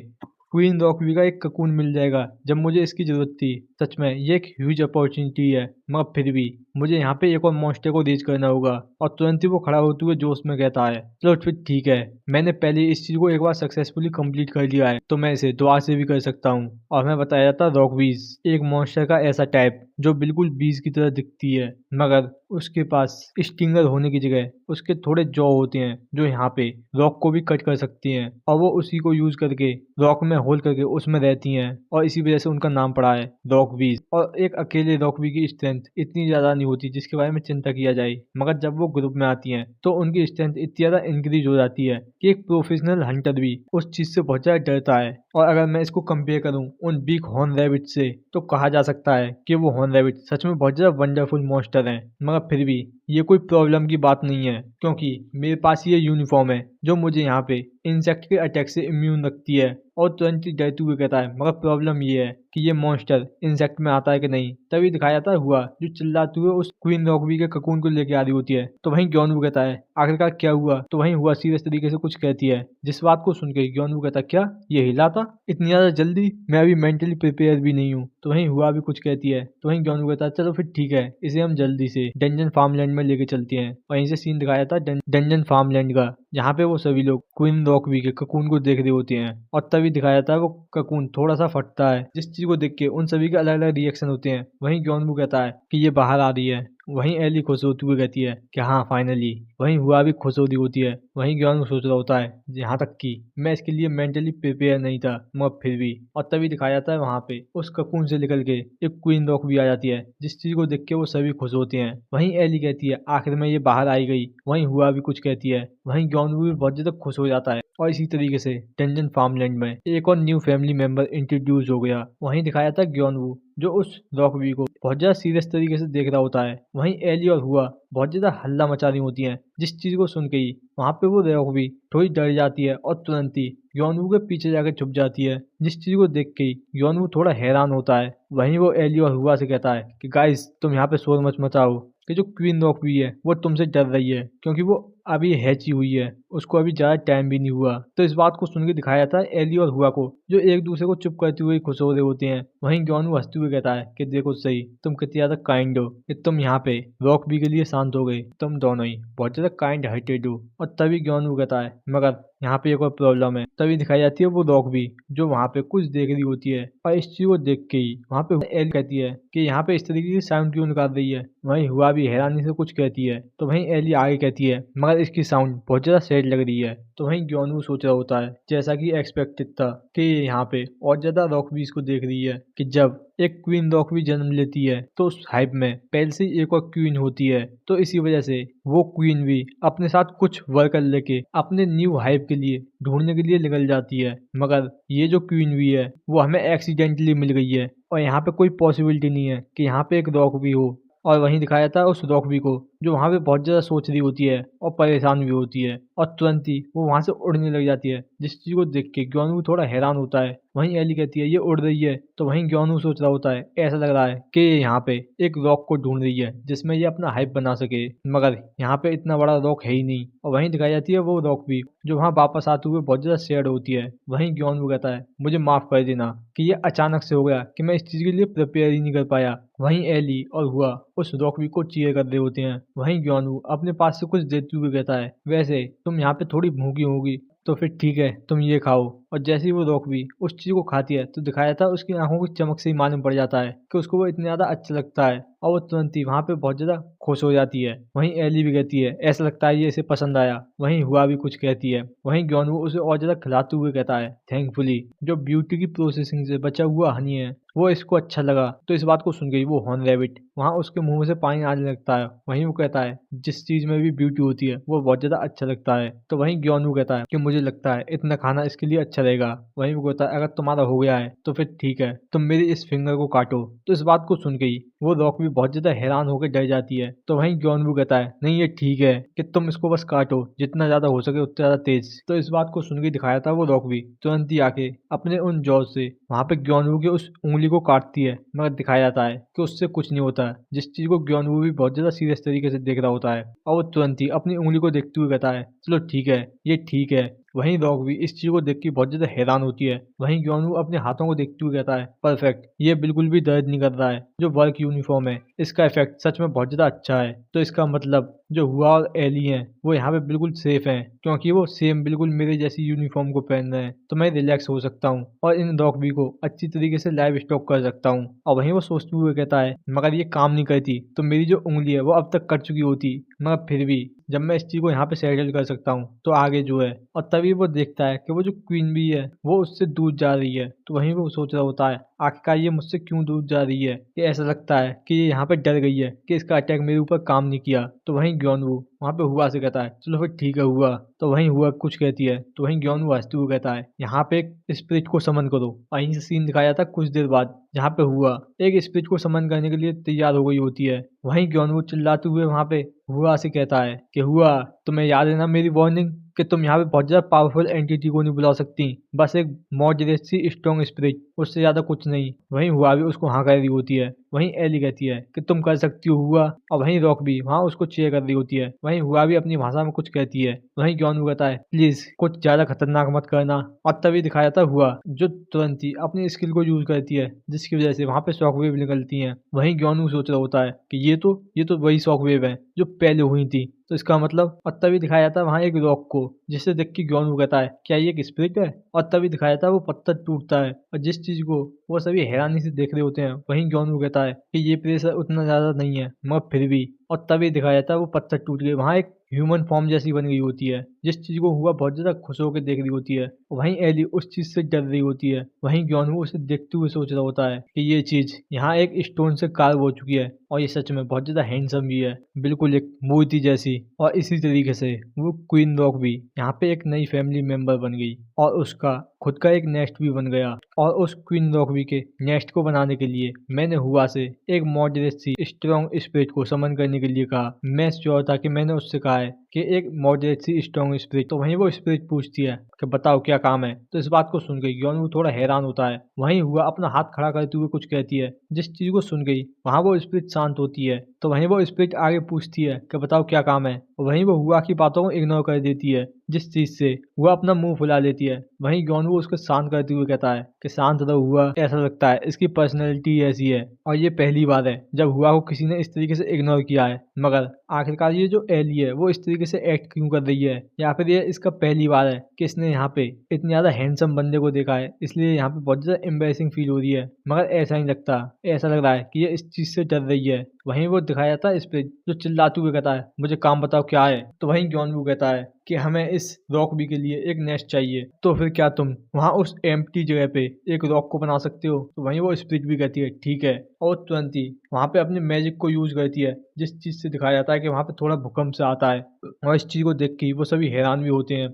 क्वीन रॉकबी का एक ककून मिल जाएगा जब मुझे इसकी जरूरत थी। सच में ये एक ह्यूज अपॉर्चुनिटी है, मगर फिर भी मुझे यहाँ पे एक और मॉन्स्टर को रीच करना होगा। और तुरंत ही वो खड़ा होते हुए जोश में कहता है चलो फिर ठीक है, मैंने पहले इस चीज को एक बार सक्सेसफुली कंप्लीट कर लिया है तो मैं इसे दोबारा से भी कर सकता हूँ। और हमें बताया जाता है रॉकबीज एक मॉन्स्टर का ऐसा टाइप जो बिल्कुल बीज की तरह दिखती है, मगर उसके पास स्टिंगर होने की जगह उसके थोड़े जॉ होते हैं जो यहाँ पे रॉक को भी कट कर सकती हैं। और वो उसी को यूज करके रॉक में होल करके उसमें रहती हैं और इसी वजह से उनका नाम पड़ा है रॉकबीज। और एक अकेले रॉकबी की स्ट्रेंथ इतनी ज्यादा नहीं होती जिसके बारे में चिंता किया जाए, मगर जब वो ग्रुप में आती हैं तो उनकी स्ट्रेंथ इतनी ज्यादा इंक्रीज हो जाती है कि एक प्रोफेशनल हंटर भी उस चीज से बहुत ज्यादा डरता है। और अगर मैं इसको कंपेयर करूं उन बिग हॉर्न रैबिट से तो कहा जा सकता है कि वो हॉर्न रैबिट सच में बहुत ज्यादा वंडरफुल मॉन्स्टर हैं। मगर फिर भी ये कोई प्रॉब्लम की बात नहीं है क्योंकि मेरे पास ये यूनिफॉर्म है जो मुझे यहाँ पे इंसेक्ट के अटैक से इम्यून रखती है। और तुरंत ही डरते हुए कहता है मगर प्रॉब्लम ये है कि ये मॉन्स्टर इंसेक्ट में आता है कि नहीं। तभी दिखाया जाता है हुआ जो चिल्लाते हुए उस क्वीन रॉकबी के ककून को लेके आ रही होती है। तो वहीं यॉनवू कहता है आखिरकार क्या हुआ। तो वहीं हुआ सीरियस तरीके से कुछ कहती है, जिस बात को सुन के यॉनवू कहता है क्या ये हिला था इतनी ज्यादा जल्दी, मैं अभी मेंटली प्रिपेयर भी नहीं हूँ। तो वहीं हुआ भी कुछ कहती है। तो वहीं यॉनवू कहता है चलो फिर ठीक है, इसे हम जल्दी से डंजन फार्मलैंड में लेके चलते हैं। वहीं से सीन दिखाया था डंजन फार्मलैंड का, जहाँ पे वो सभी लोग क्वीन रॉकबी के ककून को देख रहे होते हैं। और तभी दिखाया जाता है वो ककून थोड़ा सा फटता है, जिस चीज को देख के उन सभी के अलग अलग रिएक्शन होते हैं। वहीं यॉनवू कहता है कि ये बाहर आ रही है। वहीं एली खुश होती हुई कहती है कि हाँ फाइनली। वहीं हुआ भी खुश होती होती है। वहीं यॉनवू सोच रहा होता है यहाँ तक कि मैं इसके लिए मेंटली प्रिपेयर नहीं था, मगर फिर भी। और तभी दिखाया जाता है वहाँ पे उस ककून से निकल के एक क्वीन रॉक भी आ जाती है, जिस चीज को देख के वो सभी खुश होते हैं। वहीं एली कहती है आखिर में ये बाहर आई गई। वहीं हुआ भी कुछ कहती है। वहीं यॉनवू भी बहुत ज्यादा खुश हो जाता है। और इसी तरीके से डंजन फार्मलैंड में एक और न्यू फैमिली मेंबर इंट्रोड्यूस हो गया। वहीं दिखाया था यॉनवू जो उस रॉकबी को बहुत ज्यादा सीरियस तरीके से देख रहा होता है। वहीं एली और हुआ बहुत ज्यादा हल्ला मचा रही होती हैं, जिस चीज को सुन के ही वहां पे वो रॉकबी थोड़ी डर जाती है और तुरंत ही यॉनवू के पीछे जाकर छुप जाती है, जिस चीज को देख के ही यॉनवू थोड़ा हैरान होता है। वहीं वो एली और हुआ से कहता है कि गाइस तुम यहाँ पे शोर मच मचाओ कि जो क्वीन रॉकबी है वो तुमसे डर रही है क्योंकि वो अभी हैची हुई है, उसको अभी ज्यादा टाइम भी नहीं हुआ। तो इस बात को सुन के दिखाया जाता है एली और हुआ को जो एक दूसरे को चुप करते हुए खुश हो रहे होते हैं। वहीं यॉनवू हंसते हुए कहता है कि देखो सही तुम कितनी ज्यादा काइंड हो कि तुम यहाँ पे रॉकबी के लिए शांत हो गए, तुम दोनों ही बहुत ज्यादा काइंड हार्टेड हो। और तभी यॉनवू कहता है मगर यहाँ पे एक और प्रॉब्लम है। तभी दिखाई जाती है वो रॉकबी जो वहाँ पे कुछ देख रही होती है और इस चीज को देख के ही वहाँ पे एली कहती है कि यहाँ पे इस तरीके की साउंड क्यों निकाल रही है। वहीं हुआ भी हैरानी से कुछ कहती है। तो वहीं एली आगे कहती है मगर इसकी साउंड बहुत ज्यादा सैड लग रही है। तो वहीं यॉनवू सोच रहा होता है जैसा कि एक्सपेक्टेड था कि ये यहाँ पे और ज्यादा रॉकबीज को देख रही है कि जब एक क्वीन रॉकबी जन्म लेती है तो उस हाइप में पहले से ही एक और क्वीन होती है। तो इसी वजह से वो क्वीन भी अपने साथ कुछ वर्कर लेके अपने न्यू हाइप के लिए ढूंढने के लिए निकल जाती है। मगर ये जो क्वीन भी है वो हमें एक्सीडेंटली मिल गई है और यहाँ पे कोई पॉसिबिलिटी नहीं है कि यहाँ पे एक रॉकबी हो। और वहीं दिखाया जाता है उस रॉकबी को जो वहां पे बहुत ज्यादा सोच रही होती है और परेशान भी होती है और तुरंत ही वो वहां से उड़ने लग जाती है, जिस चीज को देख के यॉनवू थोड़ा हैरान होता है। वहीं एली कहती है ये उड़ रही है। तो वहीं यॉनवू सोच रहा होता है ऐसा लग रहा है कि ये यहाँ पे एक रॉक को ढूंढ रही है जिसमें ये अपना हाइप बना सके, मगर यहाँ पे इतना बड़ा रॉक है ही नहीं। और वहीं दिखाई जाती है वो रॉक भी जो वहां वापस आते हुए बहुत ज्यादा सैड होती है। वहीं यॉनवू कहता है मुझे माफ कर देना कि ये अचानक से हो गया कि मैं इस चीज के लिए प्रिपेयर ही नहीं कर पाया। वहीं एली और हुआ उस रॉकबी को चीयर कर रहे होते हैं। वहीं यॉनवू अपने पास से कुछ देते हुए कहता है वैसे तुम यहाँ पे थोड़ी भूखी होगी तो फिर ठीक है तुम ये खाओ। और जैसे ही वो रॉकबी उस चीज को खाती है तो दिखाया जाता है उसकी आंखों की चमक से ही मालूम पड़ जाता है कि उसको वो इतना ज्यादा अच्छा लगता है और वो तुरंत ही वहां पे बहुत ज्यादा खुश हो जाती है। वहीं एली भी कहती है ऐसा लगता है ये इसे पसंद आया। वहीं हुआ भी कुछ कहती है। वहीं यॉनवू उसे और ज्यादा खिलाते हुए कहता है थैंकफुली जो ब्यूटी की प्रोसेसिंग से बचा हुआ हनी है वो इसको अच्छा लगा। तो इस बात को सुन गई वो हॉर्न रैबिट वहां उसके मुंह में से पानी आने लगता है। वहीं वो कहता है जिस चीज में भी ब्यूटी होती है वो बहुत ज्यादा अच्छा लगता है। तो वहीं यॉनवू कहता है कि मुझे लगता है इतना खाना इसके लिए अच्छा रहेगा। वहीं वो कहता है अगर तुम्हारा हो गया है तो फिर ठीक है तुम मेरी इस फिंगर को काटो। तो इस बात को सुन के ही वो रॉक भी बहुत ज्यादा हैरान होकर डर जाती है। तो वहीं ग्योनवू कहता है नहीं ये ठीक है कि तुम इसको बस काटो, जितना ज्यादा हो सके उतना ज्यादा तेज। तो इस बात को सुन के दिखाया था वो रॉक भी तुरंत ही आके अपने उन जॉज से वहां पे ग्योनवू की उस उंगली को काटती है, मगर दिखाया जाता है कि उससे कुछ नहीं होता है, जिस चीज को ग्योनवू भी बहुत ज्यादा सीरियस तरीके से देख रहा होता है। और वो तुरंत ही अपनी उंगली को देखते हुए कहता है चलो ठीक है, ये ठीक है। वहीं रॉक भी इस चीज को देख के बहुत ज्यादा हैरान होती है। वहीं ग्योनवू अपने हाथों को देखते हुए कहता है परफेक्ट, ये बिल्कुल भी दर्द नहीं कर रहा है। जो वर्क यूनिफॉर्म है इसका इफेक्ट सच में बहुत ज्यादा अच्छा है। तो इसका मतलब जो हुआ और एली हैं वो यहाँ पे बिल्कुल सेफ हैं, क्योंकि वो सेम बिल्कुल मेरे जैसी यूनिफॉर्म को पहन रहे हैं। तो मैं रिलैक्स हो सकता हूँ और इन रॉक भी को अच्छी तरीके से लाइव स्टॉक कर सकता हूँ। और वहीं वो सोचते हुए कहता है मगर ये काम नहीं करती तो मेरी जो उंगली है वो अब तक कट चुकी होती, मगर फिर भी जब मैं इस चीज को यहाँ पे सेटल कर सकता हूँ तो आगे जो है। और तभी वो देखता है कि वो जो क्वीन भी है वो उससे दूर जा रही है। तो वहीं वो सोच रहा होता है आखिरकार ये मुझसे क्यों दूर जा रही है। ये ऐसा लगता है कि ये यहाँ पे डर गई है कि इसका अटैक मेरे ऊपर काम नहीं किया। तो वहीं ग्योनवू वहाँ पे हुआ से कहता है चलो फिर ठीक है हुआ। तो वहीं हुआ कुछ कहती है तो वहीं ग्योनवू हंसते हुए कहता है यहाँ पे एक स्पिरिट को समन करो। वहीं से सीन दिखाया था कुछ देर बाद, जहाँ पे हुआ एक स्पिरिट को समन करने के लिए तैयार हो गई होती है। वहीं ग्योनवू चिल्लाते हुए वहाँ पे हुआ से कहता है कि हुआ तुम्हें याद है ना मेरी वार्निंग कि तुम यहाँ पे बहुत ज्यादा पावरफुल एंटिटी को नहीं बुला सकती, बस एक मॉडरेट सी स्ट्रॉन्ग स्पिरिट, उससे ज्यादा कुछ नहीं। वहीं हुआ भी उसको हाँ कर रही होती है। वहीं एली कहती है कि तुम कर सकती हो हुआ। और वहीं रॉक भी वहाँ उसको चेयर कर रही होती है। वहीं हुआ भी अपनी भाषा में कुछ कहती है। वहीं ग्योनवू कहता है प्लीज कुछ ज्यादा खतरनाक मत करना। और तभी दिखाया था हुआ जो तुरंत ही अपनी स्किल को यूज करती है, जिसकी वजह से वहाँ पे शॉकवेव निकलती हैं। वहीं ग्योनवू सोच रहा होता है कि ये तो वही शॉकवेव है जो पहले हुई थी। तो इसका मतलब। और तभी दिखाया जाता है वहां एक रॉक को, जिसे देख के ग्योनवू कहता है क्या ये एक स्पिरिट है। और तभी दिखाया जाता है वो पत्थर टूटता है और जिस चीज को वो सभी हैरानी से देख रहे होते हैं। वहीं ग्योनवू कहता है कि ये प्रेशर उतना ज्यादा नहीं है, मगर फिर भी। और तभी दिखाया जाता है वो पत्थर टूट गए, वहां एक ह्यूमन फॉर्म जैसी बन गई होती है, जिस चीज को हुआ बहुत ज्यादा खुश होकर देख रही होती है। वहीं एली उस चीज से डर रही होती है। वहीं ग्योनवू उसे देखते हुए सोच रहा होता है कि ये चीज यहाँ एक स्टोन से कार्व हो चुकी है और ये सच में बहुत ज्यादा हैंडसम भी है, बिल्कुल एक मूर्ति जैसी। और इसी तरीके से वो क्वीन रॉक भी यहाँ पे एक नई फैमिली मेंबर बन गई और उसका खुद का एक नेस्ट भी बन गया। और उस क्वीन रॉकबी के नेस्ट को बनाने के लिए मैंने हुआ से एक मॉडरेट सी स्ट्रॉन्ग स्पिरिट को समन करने के लिए कहा। मैं श्योर था कि मैंने उससे कहा है कि एक मॉडरेट सी स्ट्रॉन्ग स्पिरिट। तो वहीं वो स्पिरिट पूछती है कि बताओ क्या काम है। तो इस बात को सुन गई ग्योनवू थोड़ा हैरान होता है। वहीं हुआ अपना हाथ खड़ा करते हुए कुछ कहती है, जिस चीज को सुन गई वहां वो स्पिरिट शांत होती है। तो वहीं वो स्पिरिट आगे पूछती है कि बताओ क्या काम है। वहीं वो हुआ की बातों को इग्नोर कर देती है, जिस चीज से वो अपना मुंह फुला लेती है। वहीं ग्योनवू उसको शांत करते हुए कहता है कि शांत रहो हुआ, ऐसा लगता है इसकी पर्सनैलिटी ऐसी है और ये पहली बार है जब हुआ को किसी ने इस तरीके से इग्नोर किया है। मगर आखिरकार ये जो एली है वो इस तरीके से एक्ट क्यों कर रही है, या फिर ये इसका पहली बार है कि इसने यहाँ पे इतने ज्यादा हैंडसम बंदे को देखा है, इसलिए यहाँ पे बहुत ज्यादा एम्बेसिंग फील हो रही है। मगर ऐसा नहीं लगता, ऐसा लग रहा है कि ये इस चीज से डर रही है। वहीं वो दिखाया जाता है इस पे जो चिल्लाते हुए कहता है मुझे काम बताओ क्या है। तो वहीं ग्योनवू कहता है कि हमें इस रॉक बी के लिए एक नेस्ट चाहिए। तो फिर क्या तुम वहां उस एम्प्टी जगह पे एक रॉक को बना सकते हो। तो वहीं वो स्पिरिट भी कहती है ठीक है, और तुरंत ही वहां पे अपने मैजिक को यूज करती है, जिस चीज से दिखाया जाता है कि वहां पे थोड़ा भूकंप से आता है। और इस चीज को देख के वो सभी हैरान भी होते हैं।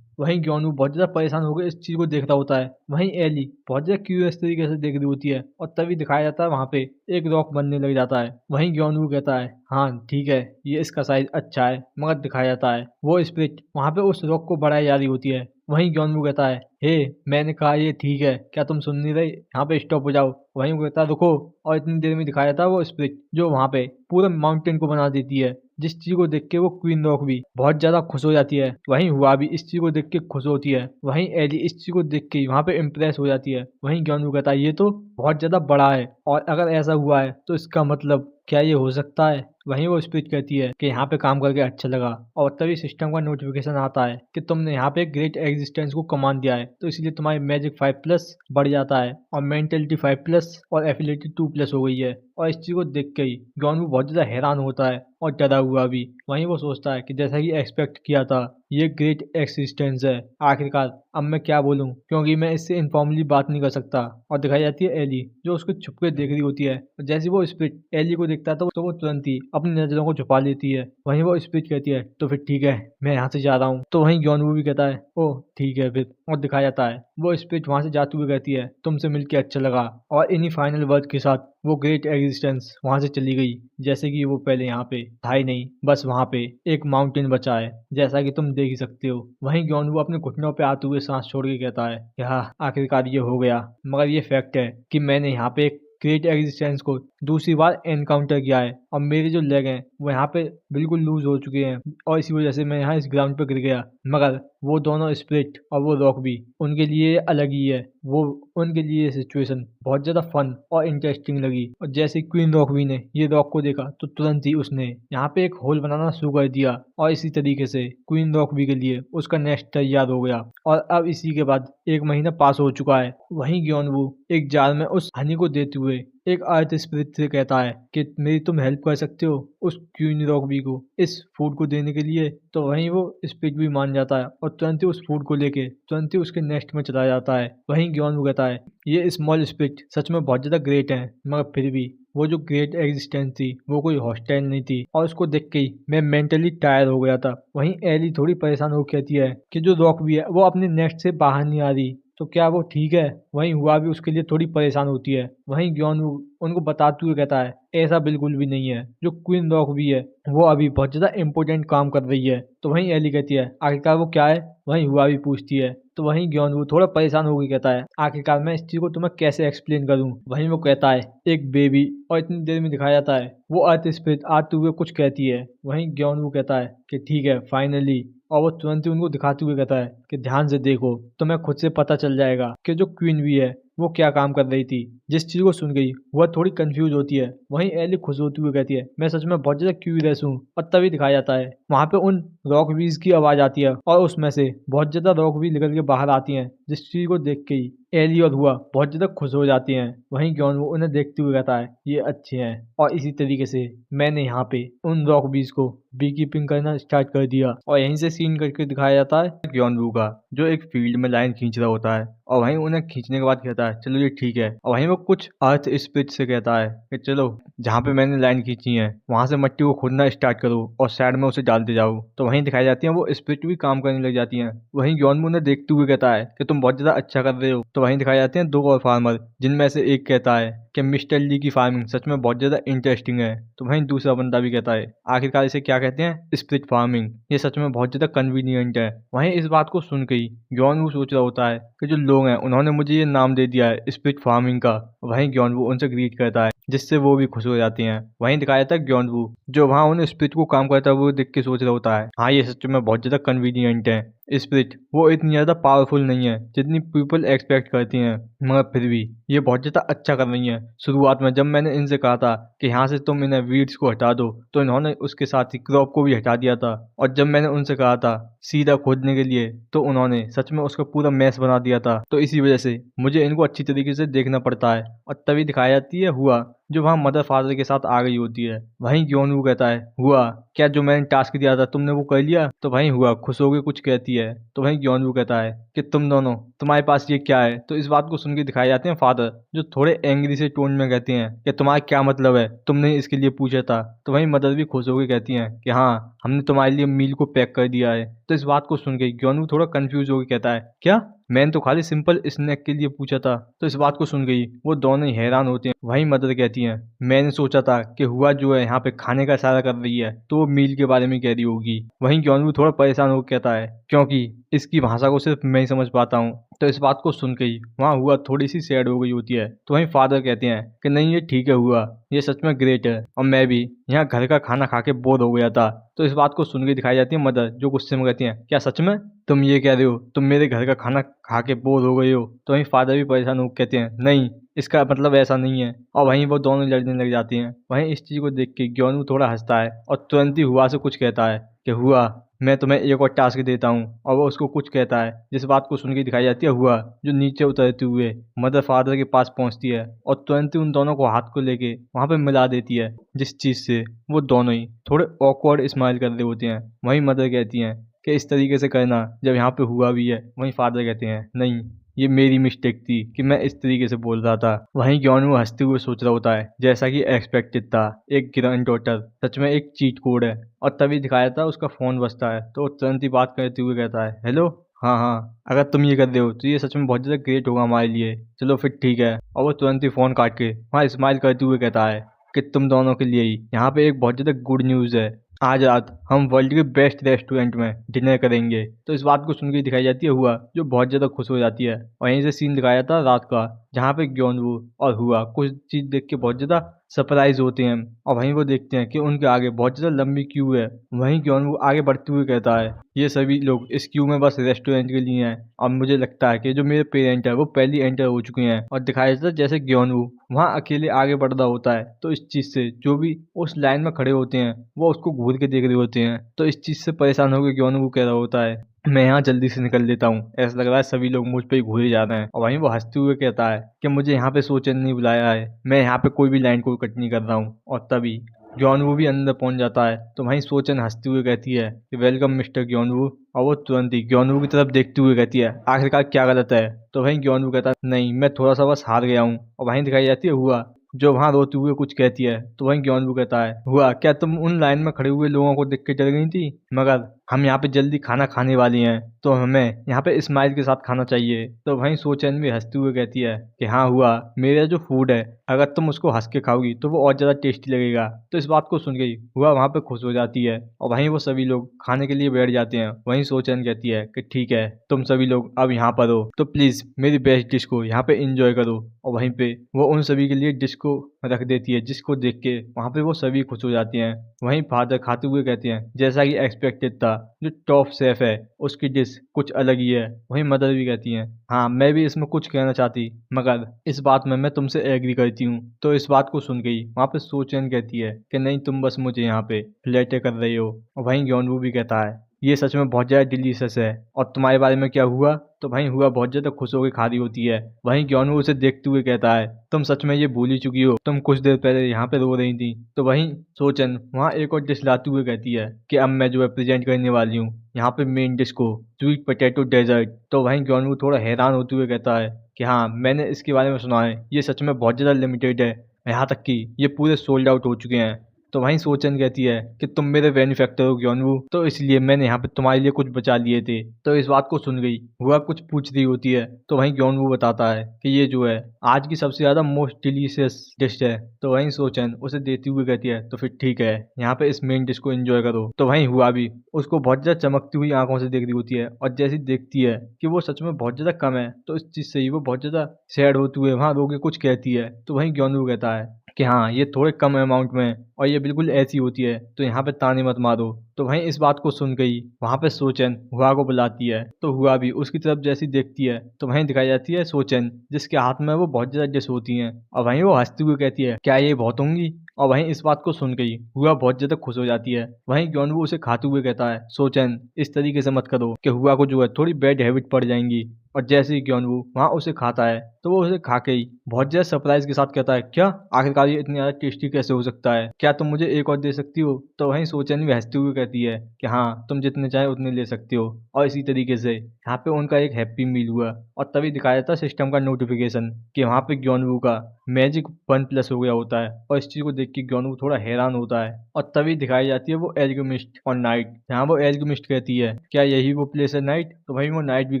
वहीं ग्योनवू बहुत ज्यादा परेशान होकर इस चीज को देख रहा होता है। वहीं एली बहुत ज्यादा क्यूरियस तरीके से देख रही होती है और तभी दिखाया जाता है वहां पे एक रॉक बनने लग जाता है। वहीं ग्योनवू कहता है हाँ ठीक है, ये इसका साइज अच्छा है। मगर दिखाया जाता है वो स्पिरिट वहां पे उस रॉक को बढ़ाई जा रही होती है। वहीं ग्योनवू कहता है हे मैंने कहा ये ठीक है, क्या तुम सुन नहीं रहे, यहाँ पे स्टॉप हो जाओ। वहीं वो कहता है रुको। और इतनी देर में दिखाया जाता है वो स्पिरिट जो वहां पे पूरे माउंटेन को बना देती है, जिस चीज को देख के वो क्वीन रॉक भी बहुत ज्यादा खुश हो जाती है। वहीं हुआ भी इस चीज को देख के खुश होती है। वहीं एली इस चीज को देख के वहां पे इम्प्रेस हो जाती है। वहीं ग्योनवू कहता है ये तो बहुत ज्यादा बड़ा है, और अगर ऐसा हुआ है तो इसका मतलब क्या ये हो सकता है। वहीं वो स्पीच कहती है कि यहाँ पे काम करके अच्छा लगा। और तभी सिस्टम का नोटिफिकेशन आता है कि तुमने यहाँ पे ग्रेट एग्जिस्टेंस को कमांड दिया है, तो इसलिए तुम्हारी मैजिक 5+ बढ़ जाता है और मेंटेलिटी 5+ और एफिलिटी 2+ हो गई है। और इस चीज को देख के ही ग्योनवू बहुत ज्यादा हैरान होता है और डरा हुआ भी। वहीं वो सोचता है कि जैसा कि एक्सपेक्ट किया था ये ग्रेट एक्सिस्टेंस है। आखिरकार अब मैं क्या बोलूं, क्योंकि मैं इससे इनफॉर्मली बात नहीं कर सकता। और दिखाई जाती है एली जो उसको छुप के देख रही होती है। और जैसे वो स्पिरिट एली को देखता है तो वो तुरंत ही अपनी नजरों को छुपा लेती है। वहीं वो स्पीच कहती है तो फिर ठीक है, मैं यहाँ से जा रहा हूँ। तो वहीं यॉनवू भी कहता है ओह ठीक है फिर, और दिखाया जाता है वो स्पीच वहां से जाते हुए कहती है तुमसे मिलके अच्छा लगा, और इन्हीं फाइनल वर्ड के साथ वो ग्रेट एग्जिस्टेंस वहां से चली गई, जैसे कि वो पहले यहाँ पे था ही नहीं, बस वहां पे एक माउंटेन बचा है, जैसा कि तुम देख ही सकते हो। वहीं यॉनवू अपने घुटनों पे आते हुए सांस छोड़ के कहता है कि हाँ आखिरकार ये हो गया, मगर ये फैक्ट है कि मैंने यहाँ पे एक ग्रेट एग्जिस्टेंस को दूसरी बार एनकाउंटर किया है, और मेरे जो लेग हैं वो यहाँ पे बिल्कुल लूज हो चुके हैं, और इसी वजह से मैं यहाँ इस ग्राउंड पे गिर गया। मगर वो दोनों स्प्लिट और वो रॉक भी उनके लिए अलग ही है, वो उनके लिए ये सिचुएशन बहुत ज्यादा फन और इंटरेस्टिंग लगी। और जैसे क्वीन रॉक भी ने ये रॉक को देखा तो तुरंत ही उसने यहाँ पे एक होल बनाना शुरू कर दिया, और इसी तरीके से क्वीन रॉक भी के लिए उसका नेस्ट तैयार हो गया। और अब इसी के बाद 1 महीना पास हो चुका है। वहीं ग्योनवू एक जार में उस हनी को देते हुए एक अर्थ स्पिरिट से कहता है कि मेरी तुम हेल्प कर सकते हो उस क्वीन रॉकबी को इस फूड को देने के लिए। तो वहीं वो स्पिरिट भी मान जाता है और तुरंत ही उस फूड को लेके तुरंत ही उसके नेस्ट में चला जाता है। वहीं ग्योनवू कहता है ये स्मॉल स्पिरिट सच में बहुत ज्यादा ग्रेट है, मगर फिर भी वो जो ग्रेट एग्जिस्टेंस थी वो कोई हॉस्टाइल नहीं थी, और उसको देख के ही मैं मेंटली टायर हो गया था। वहीं एली थोड़ी परेशान हो कहती है कि जो रॉक भी है वो अपने नेस्ट से बाहर नहीं आ रही, तो क्या वो ठीक है। वहीं हुआ भी उसके लिए थोड़ी परेशान होती है। वहीं ग्योनवू उनको बताते हुए कहता है ऐसा बिल्कुल भी नहीं है, जो क्वीन रॉक भी है वो अभी बहुत ज्यादा इंपॉर्टेंट काम कर रही है। तो वहीं एली कहती है आखिरकार वो क्या है। वहीं हुआ भी पूछती है तो वहीं ग्योनवू थोड़ा परेशान होकर कहता है आखिरकार मैं इस चीज को तुम्हें कैसे एक्सप्लेन करूं। वहीं वो कहता है एक बेबी, और इतनी देर में दिखाया जाता है वो अर्थ स्पिरिट आते हुए कुछ कहती है। वहीं ग्योनवू कहता है कि ठीक है फाइनली, और वो तुरंत ही उनको दिखाते हुए कहता है कि ध्यान से देखो तुम्हें खुद से पता चल जाएगा कि जो क्वीन भी है वो क्या काम कर रही थी। जिस चीज को सुन गई वह थोड़ी कंफ्यूज होती है। वहीं एली खुश होती हुई कहती है मैं सच में बहुत ज्यादा क्यूरियस हूँ। और तभी दिखाया जाता है वहां पे उन रॉक बीज की आवाज आती है, और उसमें से बहुत ज्यादा रॉक बीज निकल के बाहर आती हैं, जिस चीज को देख के ही एली और हुआ बहुत ज्यादा खुश हो जाती हैं। वहीं ग्योनवू उन्हें देखते हुए कहता है ये अच्छे हैं, और इसी तरीके से मैंने यहाँ पे उन रॉक बीज को बी कीपिंग करना स्टार्ट कर दिया। और यहीं से सीन करके दिखाया जाता है ग्योनवू का जो एक फील्ड में लाइन खींच रहा होता है, और वहीं उन्हें खींचने के बाद कहता है चलो ये ठीक है। और वहीं वो कुछ अर्थ स्पिरिट से कहता है कि चलो जहाँ पे मैंने लाइन खींची है वहां से मट्टी को खोदना स्टार्ट करो और साइड में उसे डालते जाओ। तो वहीं दिखाई जाती है वो स्पिरिट भी काम करने लग जाती हैं। वहीं ग्योनवू ने देखते हुए कहता है कि तुम बहुत ज्यादा अच्छा कर रहे हो। तो वहीं दिखाई जाते हैं 2 और फार्मर, जिनमें से एक कहता है कि मिस्टर ली की फार्मिंग सच में बहुत ज्यादा इंटरेस्टिंग है। तो वहीं दूसरा बंदा भी कहता है आखिरकार इसे क्या कहते हैं, स्पिरिट फार्मिंग, ये सच में बहुत ज्यादा कन्वीनियंट है। वहीं इस बात को सुन के ही ग्योनवू सोच रहा होता है कि जो लोग हैं उन्होंने मुझे ये नाम दे दिया है स्पिरिट फार्मिंग का। वहीं ग्योनवू उनसे ग्रीट करता है जिससे वो भी खुश हो जाती हैं। वहीं दिखाया जाता है ग्योनवू जो वहाँ उन स्पिरिट को काम करता है वो देख के सोच रहा होता है हाँ ये सच में बहुत ज्यादा कन्वीनियंट है। स्पिरिट वो इतनी ज्यादा पावरफुल नहीं है जितनी पीपल एक्सपेक्ट करती हैं, मगर फिर भी ये बहुत ज्यादा अच्छा कर रही हैं। शुरुआत में जब मैंने इनसे कहा था कि यहाँ से तुम इन्हें वीड्स को हटा दो तो इन्होंने उसके साथ ही क्रॉप को भी हटा दिया था, और जब मैंने उनसे कहा था सीधा खोदने के लिए तो उन्होंने सच में उसका पूरा मैस बना दिया था। तो इसी वजह से मुझे इनको अच्छी तरीके से देखना पड़ता है। और तभी दिखाई जाती है हुआ जो वहाँ मदर फादर के साथ आ गई होती है। वहीं ग्योनवू कहता है हुआ क्या जो मैंने टास्क दिया था तुमने वो कर लिया। तो वहीं हुआ खुश होकर कुछ कहती है। तो वहीं ग्योनवू कहता है कि तुम दोनों तुम्हारे पास ये क्या है। तो इस बात को सुन के दिखाए जाते हैं फादर जो थोड़े एंग्री से टोन में कहते हैं कि तुम्हारा क्या मतलब है, तुमने इसके लिए पूछा था। तो वहीं मदर भी खुश होकर कहती हैं कि हाँ हमने तुम्हारे लिए मील को पैक कर दिया है। तो इस बात को सुन के ग्योनवू थोड़ा कंफ्यूज होकर कहता है क्या, मैंने तो खाली सिंपल स्नैक के लिए पूछा था। तो इस बात को सुन गई वो दोनों ही हैरान होते हैं। वहीं मदर कहती हैं मैंने सोचा था कि हुआ जो है यहाँ पे खाने का इशारा कर रही है तो वो मील के बारे में कह रही होगी। वहीं ग्योनवू थोड़ा परेशान होकर कहता है क्योंकि इसकी भाषा को सिर्फ मैं ही समझ पाता हूँ। तो इस बात को सुन के ही वहाँ हुआ थोड़ी सी सैड हो गई होती है। तो वहीं फादर कहते हैं कि नहीं ये ठीक है हुआ, ये सच में ग्रेट है, और मैं भी यहाँ घर का खाना खा के बोर हो गया था। तो इस बात को सुन के दिखाई जाती है मदर जो गुस्से में कहती हैं क्या सच में तुम ये कह रहे हो, तुम मेरे घर का खाना खा के बोर हो गए हो। तो वहीं फादर भी परेशान होकर कहते हैं नहीं इसका मतलब ऐसा नहीं है, और वहीं वो दोनों लड़ने लग जाती हैं। वहीं इस चीज को देख के ग्योनवू थोड़ा हंसता है और तुरंत ही हुआ से कुछ कहता है कि हुआ मैं तुम्हें एक और टास्क देता हूँ, और वो उसको कुछ कहता है जिस बात को सुन के दिखाई जाती है हुआ जो नीचे उतरते हुए मदर फादर के पास पहुंचती है और तुरंत ही उन दोनों को हाथ को लेके वहां पे मिला देती है, जिस चीज से वो दोनों ही थोड़े ऑकवर्ड स्माइल कर रहे होते हैं। वहीं मदर कहती हैं कि इस तरीके से करना जब यहाँ पे हुआ भी है। वहीं फादर कहते हैं नहीं ये मेरी मिस्टेक थी कि मैं इस तरीके से बोल रहा था। वहीं ग्योनवू हंसते हुए सोच रहा होता है जैसा कि एक्सपेक्टेड था, एक ग्रैंड डॉटर सच में एक चीट कोड है। और तभी दिखाया था उसका फोन बजता है तो वो तुरंत ही बात करते हुए कहता है, हेलो। हाँ हाँ, अगर तुम ये कर रहे हो तो ये सच में बहुत ज़्यादा ग्रेट होगा हमारे लिए। चलो फिर ठीक है। और वो तुरंत ही फ़ोन काट के वहाँ स्माइल करते हुए कहता है कि तुम दोनों के लिए ही यहाँ पे एक बहुत ज़्यादा गुड न्यूज़ है। आज रात हम वर्ल्ड के बेस्ट रेस्टोरेंट में डिनर करेंगे। तो इस बात को सुन के दिखाई जाती है हुआ, जो बहुत ज़्यादा खुश हो जाती है। और यहीं से सीन दिखाया था रात का, जहाँ पे ग्योनवू और हुआ कुछ चीज़ देख के बहुत ज़्यादा सरप्राइज होते हैं। और वहीं वो देखते हैं कि उनके आगे बहुत ज़्यादा लंबी क्यू है। वहीं ग्योनवू आगे बढ़ते हुए कहता है, ये सभी लोग इस क्यू में बस रेस्टोरेंट के लिए हैं और मुझे लगता है कि जो मेरे पेरेंट है वो पहले एंटर हो चुके हैं। और दिखाया जाता है जैसे ग्योनवू वहाँ अकेले आगे बढ़ रहा होता है तो इस चीज़ से जो भी उस लाइन में खड़े होते हैं वो उसको घूर के देख रहे होते हैं। तो इस चीज़ से परेशान होकर ग्योनवू कह रहा होता है, मैं यहाँ जल्दी से निकल लेता हूँ, ऐसा लग रहा है सभी लोग मुझ पे ही घूरे जा रहे हैं। और वहीं वो हंसते हुए कहता है कि मुझे यहाँ पे सोचन नहीं बुलाया है, मैं यहाँ पे कोई भी लाइन को कट नहीं कर रहा हूँ। और तभी ग्योनवू भी अंदर पहुंच जाता है तो वहीं सोचन हंसते हुए कहती है कि वेलकम मिस्टर ग्योनवू। और वो तुरंत ही ग्योनवू की तरफ देखते हुए कहती है, आखिरकार क्या गलत है। तो वहीं ग्योनवू कहता है, नहीं मैं थोड़ा सा बस हार गया हूँ। और वहीं दिखाई जाती है हुआ, जो वहां रोते हुए कुछ कहती है। तो वहीं ग्योनवू कहता है, हुआ क्या तुम उन लाइन में खड़े हुए लोगों को देख के डर गई थी? मगर हम यहाँ पे जल्दी खाना खाने वाली हैं तो हमें यहाँ पे स्माइल के साथ खाना चाहिए। तो वहीं सोचैन भी हंसते हुए कहती है कि हाँ हुआ, मेरा जो फूड है अगर तुम उसको हंस के खाओगी तो वो और ज़्यादा टेस्टी लगेगा। तो इस बात को सुन गई हुआ वहाँ पे खुश हो जाती है और वहीं वो सभी लोग खाने के लिए बैठ जाते हैं। वहीं सोचैन कहती है कि ठीक है, तुम सभी लोग अब यहाँ पर हो तो प्लीज़ मेरी बेस्ट डिश को यहाँ पे इंजॉय करो। और वहीं पे वो उन सभी के लिए डिश को रख देती है, जिसको देख के वहाँ पे वो सभी खुश हो जाती हैं। वहीं फादर खाते हुए कहते हैं, जैसा कि एक्सपेक्टेड था, जो टॉप शेफ है उसकी डिश कुछ अलग ही है। वहीं मदर भी कहती हैं, हाँ मैं भी इसमें कुछ कहना चाहती, मगर इस बात में मैं तुमसे एग्री करती हूँ। तो इस बात को सुन गई वहाँ पे सोचैन कहती है कि नहीं तुम बस मुझे यहाँ पे फ्लैटर कर रही हो। और वहीं ग्योनवू भी कहता है, ये सच में बहुत ज़्यादा डिलीशियस है और तुम्हारे बारे में क्या हुआ? तो वहीं हुआ बहुत ज़्यादा खुश होकर खा रही होती है। वहीं ग्योनवू उसे देखते हुए कहता है, तुम सच में ये भूल ही चुकी हो, तुम कुछ देर पहले यहाँ पे रो रही थी। तो वहीं सोचन वहाँ एक और डिश लाते हुए कहती है कि अब मैं जो है प्रेजेंट करने वाली हूँ यहाँ पे मेन डिश को, स्वीट पोटैटो डेजर्ट। तो वहीं ग्योनवू थोड़ा हैरान होते हुए कहता है कि हाँ मैंने इसके बारे में सुना है, ये सच में बहुत ज़्यादा लिमिटेड है, यहाँ तक कि ये पूरे सोल्ड आउट हो चुके हैं। तो वहीं सोचन कहती है कि तुम मेरे बेनिफैक्टर हो ग्योनवू, तो इसलिए मैंने यहाँ पे तुम्हारे लिए कुछ बचा लिए थे। तो इस बात को सुन गई हुआ कुछ पूछ रही होती है तो वहीं ग्योनवू बताता है कि ये जो है आज की सबसे ज़्यादा मोस्ट डिलीशियस डिश है। तो वहीं सोचन उसे देती हुई कहती है, तो फिर ठीक है यहाँ पे इस मेन डिश को एंजॉय करो। तो वहीं हुआ भी उसको बहुत ज़्यादा चमकती हुई आंखों से देख रही होती है और जैसी देखती है कि वो सच में बहुत ज़्यादा कम है तो इस चीज़ से ही वो बहुत ज़्यादा सैड होते हुए वहाँ रो के कुछ कहती है। तो वहीं ग्योनवू कहता है कि हाँ ये थोड़े कम अमाउंट में और ये बिल्कुल ऐसी होती है तो यहाँ पे ताने मत मारो। तो वहीं इस बात को सुन गई वहाँ पे सोचन हुआ को बुलाती है तो हुआ भी उसकी तरफ जैसी देखती है तो वहीं दिखाई जाती है सोचन, जिसके हाथ में वो बहुत ज़्यादा डिश होती हैं। और वहीं वो हंसती हुई कहती है, क्या ये बहुत होंगी? और वहीं इस बात को सुन गई हुआ बहुत ज़्यादा खुश हो जाती है। वहीं ग्योनवू उसे खाते हुए कहता है, सोचन इस तरीके से मत करो कि हुआ को जो है थोड़ी बैड हैबिट पड़ जाएंगी। और जैसे ही ग्योनवू वहाँ उसे खाता है तो वो उसे खा के ही बहुत ज़्यादा सरप्राइज के साथ कहता है, क्या आखिरकार ये इतनी ज़्यादा टेस्टी कैसे हो सकता है, क्या तुम मुझे एक और दे सकती हो? तो वहीं सोचन भी हंसते हुए कहती है कि हाँ तुम जितने चाहे उतने ले सकते हो। और इसी तरीके से यहाँ पे उनका एक हैप्पी मील हुआ और तभी दिखाया जाता है सिस्टम का नोटिफिकेशन कि वहाँ पे ग्योनवू का मैजिक 1+ हो गया होता है। और इस चीज़ को देख के ग्योनवू थोड़ा हैरान होता है और तभी दिखाई जाती है वो एल्केमिस्ट और नाइट, जहाँ वो एल्केमिस्ट कहती है, क्या यही वो प्लेस है नाइट? तो वहीं वो नाइट भी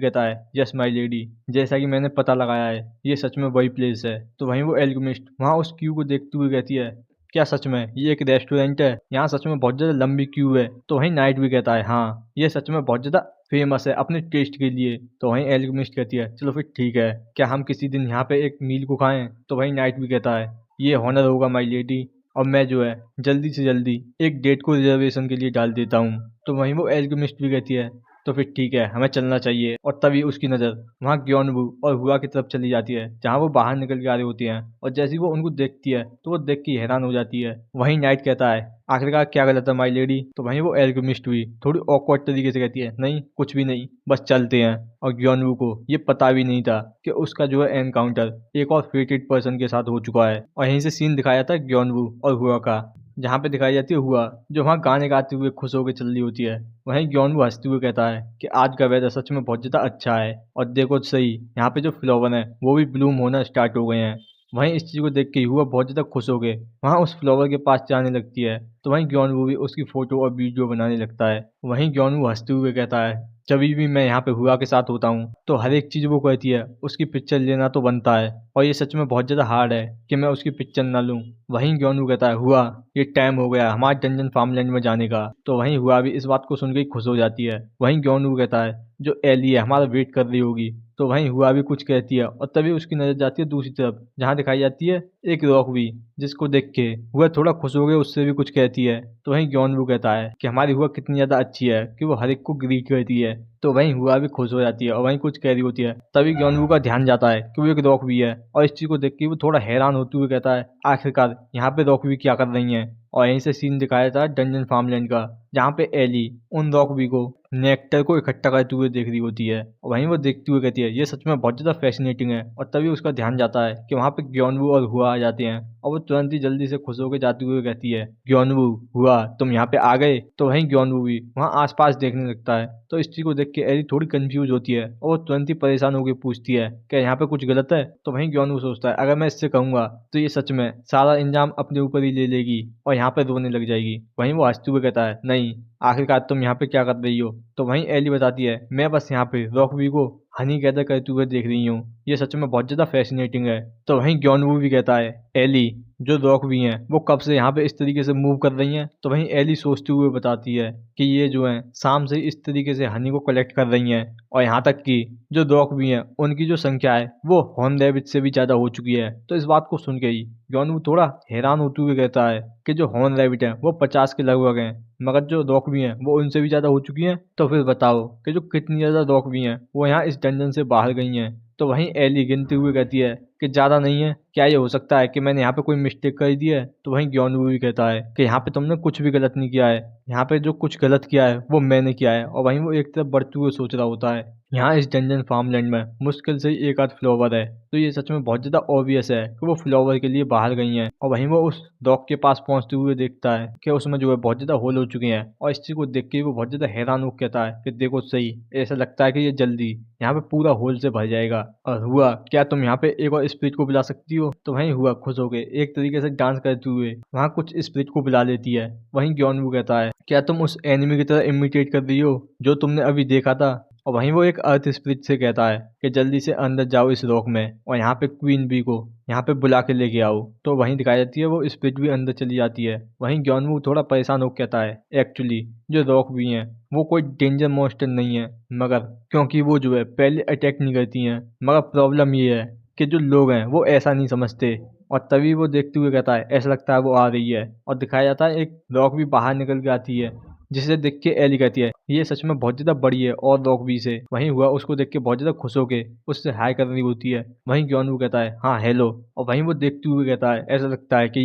कहता है, यस माई लेडी, जैसा कि मैंने पता लगाया है ये सच में वही प्लेस है। तो वहीं वो एल्केमिस्ट वहाँ उस क्यू को देखते हुए कहती है, क्या सच में ये एक रेस्टोरेंट है? यहाँ सच में बहुत ज़्यादा लंबी क्यू है। तो वहीं नाइट भी कहता है, हाँ ये सच में बहुत ज़्यादा फेमस है अपने टेस्ट के लिए। तो वहीं एल्केमिस्ट कहती है, चलो फिर ठीक है, क्या हम किसी दिन यहाँ पे एक मील को खाएं? तो वहीं नाइट भी कहता है, ये हॉनर होगा माई लेडी, और मैं जो है जल्दी से जल्दी एक डेट को रिजर्वेशन के लिए डाल देता हूँ। तो वहीं वो एल्केमिस्ट भी कहती है, तो फिर ठीक है हमें चलना चाहिए। और तभी उसकी नज़र वहाँ ग्योनवू और हुआ की तरफ चली जाती है, जहाँ वो बाहर निकल के आ रही होती हैं। और जैसे ही वो उनको देखती है तो वो देख के हैरान हो जाती है। वहीं नाइट कहता है, आखिरकार क्या गलत है माई लेडी। तो वहीं वो एल्केमिस्ट हुई थोड़ी ऑकवर्ड तरीके से कहती है नहीं कुछ भी नहीं बस चलते हैं। और ग्योनवू को ये पता भी नहीं था कि उसका जो है एनकाउंटर एक और फेटेड पर्सन के साथ हो चुका है। और यहीं से सीन दिखाया था ग्योनवू और हुआ का, जहाँ पे दिखाई जाती है हुआ जो वहाँ गाने गाते हुए खुश होकर चल रही होती है। वहीं ग्योनवू हंसते हुए कहता है कि आज का वेदर सच में बहुत ज़्यादा अच्छा है और देखो सही यहाँ पे जो फ्लावर है वो भी ब्लूम होना स्टार्ट हो गए हैं। वहीं इस चीज़ को देख के हुआ बहुत ज़्यादा खुश हो गए वहाँ उस फ्लावर के पास जाने लगती है। तो वहीं ग्योनवू भी उसकी फोटो और वीडियो बनाने लगता है। वहीं ग्योनवू हंसते हुए कहता है जब भी मैं यहाँ पे हुआ के साथ होता हूँ तो हर एक चीज़ वो कहती है उसकी पिक्चर लेना तो बनता है और ये सच में बहुत ज़्यादा हार्ड है कि मैं उसकी पिक्चर ना लूँ। वहीं ग्योनवू कहता है हुआ ये टाइम हो गया हमारे डंजन फार्मलैंड में जाने का। तो वहीं हुआ भी इस बात को सुन के ही खुश हो जाती है। वहीं ग्योनवू कहता है जो एली है हमारा वेट कर रही होगी। तो वहीं हुआ भी कुछ कहती है और तभी उसकी नज़र जाती है दूसरी तरफ जहाँ दिखाई जाती है एक रॉक भी, जिसको देख के हुआ थोड़ा खुश हो गया उससे भी कुछ कहती है। तो वहीं ग्योनवू कहता है कि हमारी हुआ कितनी ज़्यादा अच्छी है कि वो हर एक को ग्रीट करती है। तो वहीं हुआ भी खुश हो जाती है और वहीं कुछ कह रही होती है। तभी ग्योनवू का ध्यान जाता है कि वो एक रॉक भी है और इस चीज़ को देख के वो थोड़ा हैरान होते हुए कहता है आखिरकार यहाँ पे रॉक भी क्या कर रही हैं। और यहीं से सीन दिखाया था डंजन फार्मलैंड का जहाँ पे एली उन रॉकबी को नेक्टर को इकट्ठा करते हुए देख रही होती है। और वहीं वो देखते हुए कहती है ये सच में बहुत ज़्यादा फैसिनेटिंग है। और तभी उसका ध्यान जाता है कि वहाँ पे ग्योनवू और हुआ आ जाते हैं और वो तुरंत ही जल्दी से खुश होकर जाते हुए कहती है ग्योनवू हुआ तुम यहाँ पे आ गए। तो वहीं ग्योनवू भी वहाँ आसपास देखने लगता है। तो इस चीज़ को देख के एली थोड़ी कंफ्यूज होती है और वो तुरंत ही परेशान होकर पूछती है क्या यहाँ पे कुछ गलत है। तो वहीं ग्योनवू सोचता है अगर मैं इससे कहूँगा तो ये सच में सारा इंजाम अपने ऊपर ही ले लेगी और यहाँ पे रोने लग जाएगी। वहीं वो हंसते हुए कहता है नहीं आखिरकार तुम यहाँ पे क्या कर रही हो। तो वहीं एली बताती है मैं बस यहाँ पे रॉकबी को हनी गैदर करते हुए देख रही हूँ ये सच में बहुत ज़्यादा फैसिनेटिंग है। तो वहीं ग्योनवू भी कहता है एली जो रॉकबी हैं वो कब से यहाँ पे इस तरीके से मूव कर रही हैं। तो वहीं एली सोचते हुए बताती है कि ये जो है शाम से इस तरीके से हनी को कलेक्ट कर रही हैं और यहाँ तक कि जो रॉकबी हैं उनकी जो संख्या है वो हॉर्न रैबिट से भी ज़्यादा हो चुकी है। तो इस बात को सुन के ही ग्योनवू थोड़ा हैरान होते हुए कहता है कि जो हॉर्न रैबिट हैं वो 50 के लगभग हैं मगर जो रॉकबी हैं वो उनसे भी ज़्यादा हो चुकी हैं। तो फिर बताओ कि जो कितनी ज़्यादा रॉकबी हैं वो यहाँ इस डंजन से बाहर गई हैं। तो वहीं एली गिनते हुए कहती है कि ज़्यादा नहीं है क्या ये हो सकता है कि मैंने यहाँ पे कोई मिस्टेक कर दी है। तो वहीं ग्योनवू भी कहता है कि यहाँ पे तुमने कुछ भी गलत नहीं किया है यहाँ पे जो कुछ गलत किया है वो मैंने किया है। और वहीं वो एक तरफ बढ़ते हुए सोच रहा होता है यहाँ इस डंजन फार्मलैंड में मुश्किल से ही एक आध फ्लावर है तो ये सच में बहुत ज़्यादा ऑब्वियस है कि वो फ्लावर के लिए बाहर गई हैं। और वहीं वो उस रॉक के पास पहुंचते हुए देखता है कि उसमें जो है बहुत ज़्यादा होल हो चुके हैं। और इस चीज़ को देख के वो बहुत ज़्यादा हैरान होकर कहता है कि देखो सही ऐसा लगता है कि ये जल्दी यहाँ पे पूरा होल से भर जाएगा। और हुआ क्या तुम यहाँ पे एक और स्पिरिट को बुला सकती हो। तो वहीं हुआ खुश हो गए एक तरीके से डांस करते हुए वहाँ कुछ स्पिरिट को बुला लेती है। वहीं ग्योनवू कहता है क्या तुम उस एनिमी की तरह इमिटेट कर रही हो जो तुमने अभी देखा था। और वहीं वो एक अर्थ स्पिरिट से कहता है कि जल्दी से अंदर जाओ इस रॉक में और यहाँ पे क्वीन बी को यहाँ पे बुला के लेके आओ। तो वहीं दिखाई जाती है वो स्पिरिट भी अंदर चली जाती है। वहीं ग्योनवू थोड़ा परेशान होकर कहता है एक्चुअली जो रॉक भी हैं वो कोई डेंजर मॉन्स्टर नहीं है मगर क्योंकि वो जो है पहले अटैक नहीं करती हैं मगर प्रॉब्लम ये है कि जो लोग हैं वो ऐसा नहीं समझते। और तभी वो देखते हुए कहता है ऐसा लगता है वो आ रही है। और दिखाया जाता है एक रॉक भी बाहर निकल के आती है जिसे देख के एली कहती है ये सच में बहुत ज़्यादा बड़ी है और रॉक भी से। वहीं हुआ उसको देख के बहुत ज़्यादा खुश होके उससे हाई कर रही होती है। वहीं ग्योनवू कहता है हाँ हेलो। और वहीं वो देखते हुए कहता है ऐसा लगता है कि